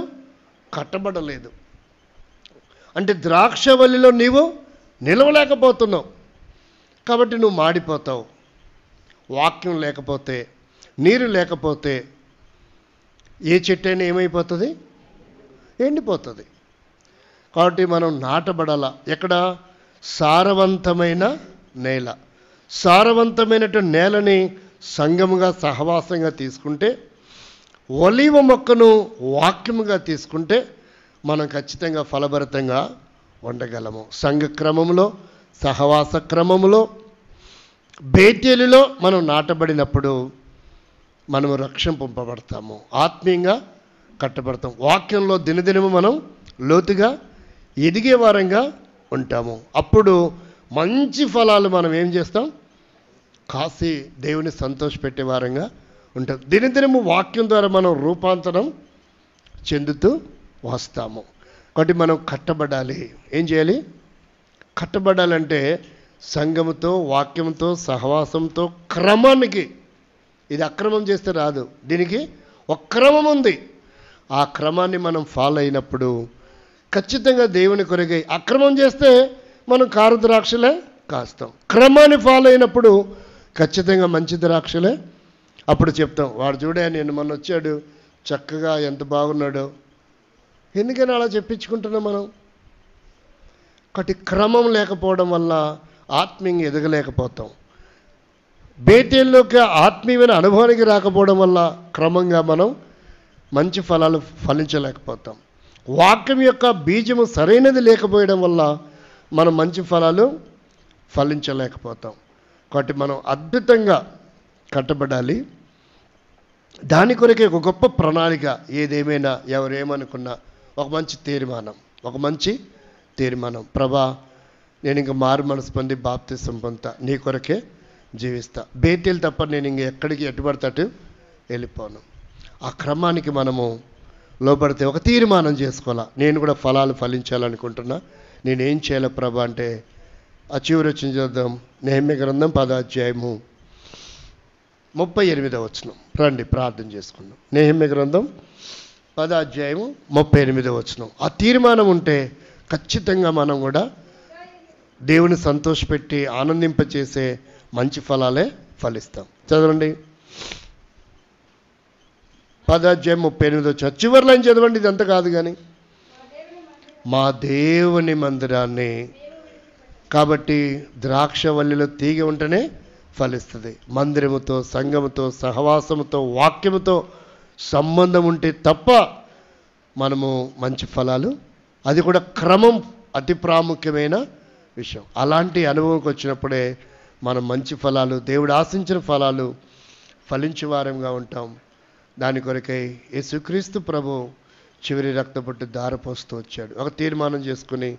కట్టబడలేదు. అంటే ద్రాక్షవల్లిలో నీవు నిలవలేకపోతున్నావు. కాబట్టి నువ్వు మాడిపోతావు. వాక్యం లేకపోతే, నీరు లేకపోతే ఏ చెట్టు అయినా ఏమైపోతుంది? ఎండిపోతుంది. కాబట్టి మనం నాటబడాల. ఎక్కడ? సారవంతమైన నేల. సారవంతమైనటువంటి నేలని సంఘముగా, సహవాసంగా తీసుకుంటే, ఒలీవ మొక్కను వాక్యముగా తీసుకుంటే మనం ఖచ్చితంగా ఫలభరితంగా ఉండగలము. సంఘ క్రమంలో, సహవాస క్రమంలో, బేతేలులో మనం నాటబడినప్పుడు మనము రక్షింపబడతాము, ఆత్మీయంగా కట్టబడతాం. వాక్యంలో దినదినము మనం లోతుగా ఎదిగే వారంగా ఉంటాము. అప్పుడు మంచి ఫలాలు మనం ఏం చేస్తాం? కాసి దేవుని సంతోషపెట్టే వారంగా ఉంటాం. దినదినము వాక్యం ద్వారా మనం రూపాంతరం చెందుతూ వస్తాము. కాబట్టి మనం కట్టబడాలి. ఏం చేయాలి? కట్టబడాలంటే సంఘముతో, వాక్యంతో, సహవాసంతో, క్రమానికి. ఇది అక్రమం చేస్తే రాదు, దీనికి ఒక క్రమం ఉంది. ఆ క్రమాన్ని మనం ఫాలో అయినప్పుడు ఖచ్చితంగా దేవుని కొరకై. అక్రమం చేస్తే మనం కారు ద్రాక్షలే కాస్తాం. క్రమాన్ని ఫాలో అయినప్పుడు ఖచ్చితంగా మంచి ద్రాక్షలే. అప్పుడు చెప్తాం, వాడు చూడే నేను మొన్న వచ్చాడు, చక్కగా ఎంత బాగున్నాడో. ఎందుకని అలా చెప్పించుకుంటున్నాం మనం? ఒకటి క్రమం లేకపోవడం వల్ల ఆత్మీయంగా ఎదగలేకపోతాం. బేతేల్లోకి ఆత్మీయమైన అనుభవానికి రాకపోవడం వల్ల క్రమంగా మనం మంచి ఫలాలు ఫలించలేకపోతాం. వాక్యం యొక్క బీజము సరైనది లేకపోవడం వల్ల మనం మంచి ఫలాలు ఫలించలేకపోతాం. కాబట్టి మనం అద్భుతంగా కట్టబడాలి. దాని కొరకే ఒక గొప్ప ప్రణాళిక. ఏదేమైనా ఎవరేమనుకున్నా ఒక మంచి తీర్మానం. ప్రభా, నేను ఇంక మారు మనసు పొంది బాప్తిసం పొందుతా, నీ కొరకే జీవిస్తా. బేతేలు తప్ప నేను ఇంక ఎక్కడికి ఎటుపడతాటు వెళ్ళిపోను. ఆ క్రమానికి మనము లోపడితే ఒక తీర్మానం చేసుకోవాలా. నేను కూడా ఫలాలు ఫలించాలనుకుంటున్నా, నేనేం చేయాలి ప్రభా అంటే ఆ చివరి వచ్చిన చూద్దాం. నెహెమ్యా గ్రంథం 10వ అధ్యాయము 38వ వచనం. రండి ప్రార్థన చేసుకుందాం. నెహెమ్యా గ్రంథం 10వ అధ్యాయము 38వ వచనం. ఆ తీర్మానం ఉంటే ఖచ్చితంగా మనం కూడా దేవుని సంతోషపెట్టి ఆనందింపచేసే మంచి ఫలాలే ఫలిస్తాం. చదవండి 10వ అధ్యాయం 38వ వచనం. చివరి లైన్ చదవండి, ఇదంతా కాదు కానీ. మా దేవుని మందిరాన్ని. కాబట్టి ద్రాక్షవల్లిలో తీగ ఉంటేనే ఫలిస్తుంది. మందిరముతో, సంఘముతో, సహవాసముతో, వాక్యముతో సంబంధం ఉంటే తప్ప మనము మంచి ఫలాలు, అది కూడా క్రమం అతి ప్రాముఖ్యమైన విషయం. అలాంటి అనుభవంకి వచ్చినప్పుడే మనం మంచి ఫలాలు, దేవుడు ఆశించిన ఫలాలు ఫలించే వారంగా ఉంటాం. దాని కొరకై యేసుక్రీస్తు ప్రభు చివరి రక్తపొట్టు దారపోస్తూ వచ్చాడు. ఒక తీర్మానం చేసుకుని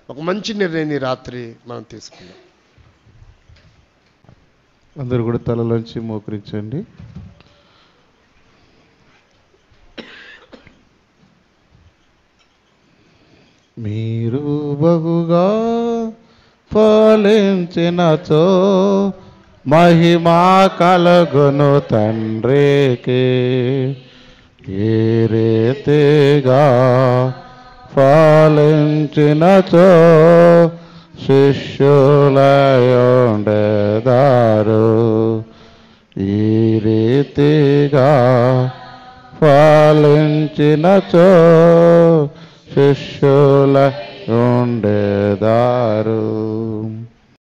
ఒక మంచి నిర్ణయాన్ని రాత్రి మనం తీసుకున్నాం. అందరూ కూడా తలలోంచి మోకరించండి. మీరు బహుగా ఫలించినచో మహిమా కలుగును తండ్రికి. ఏ రీతిగా ఫలించినచో శిష్యులయుండెదారు. ఈ రీతిగా ఫలించినచో శిష్యులయుండెదారు.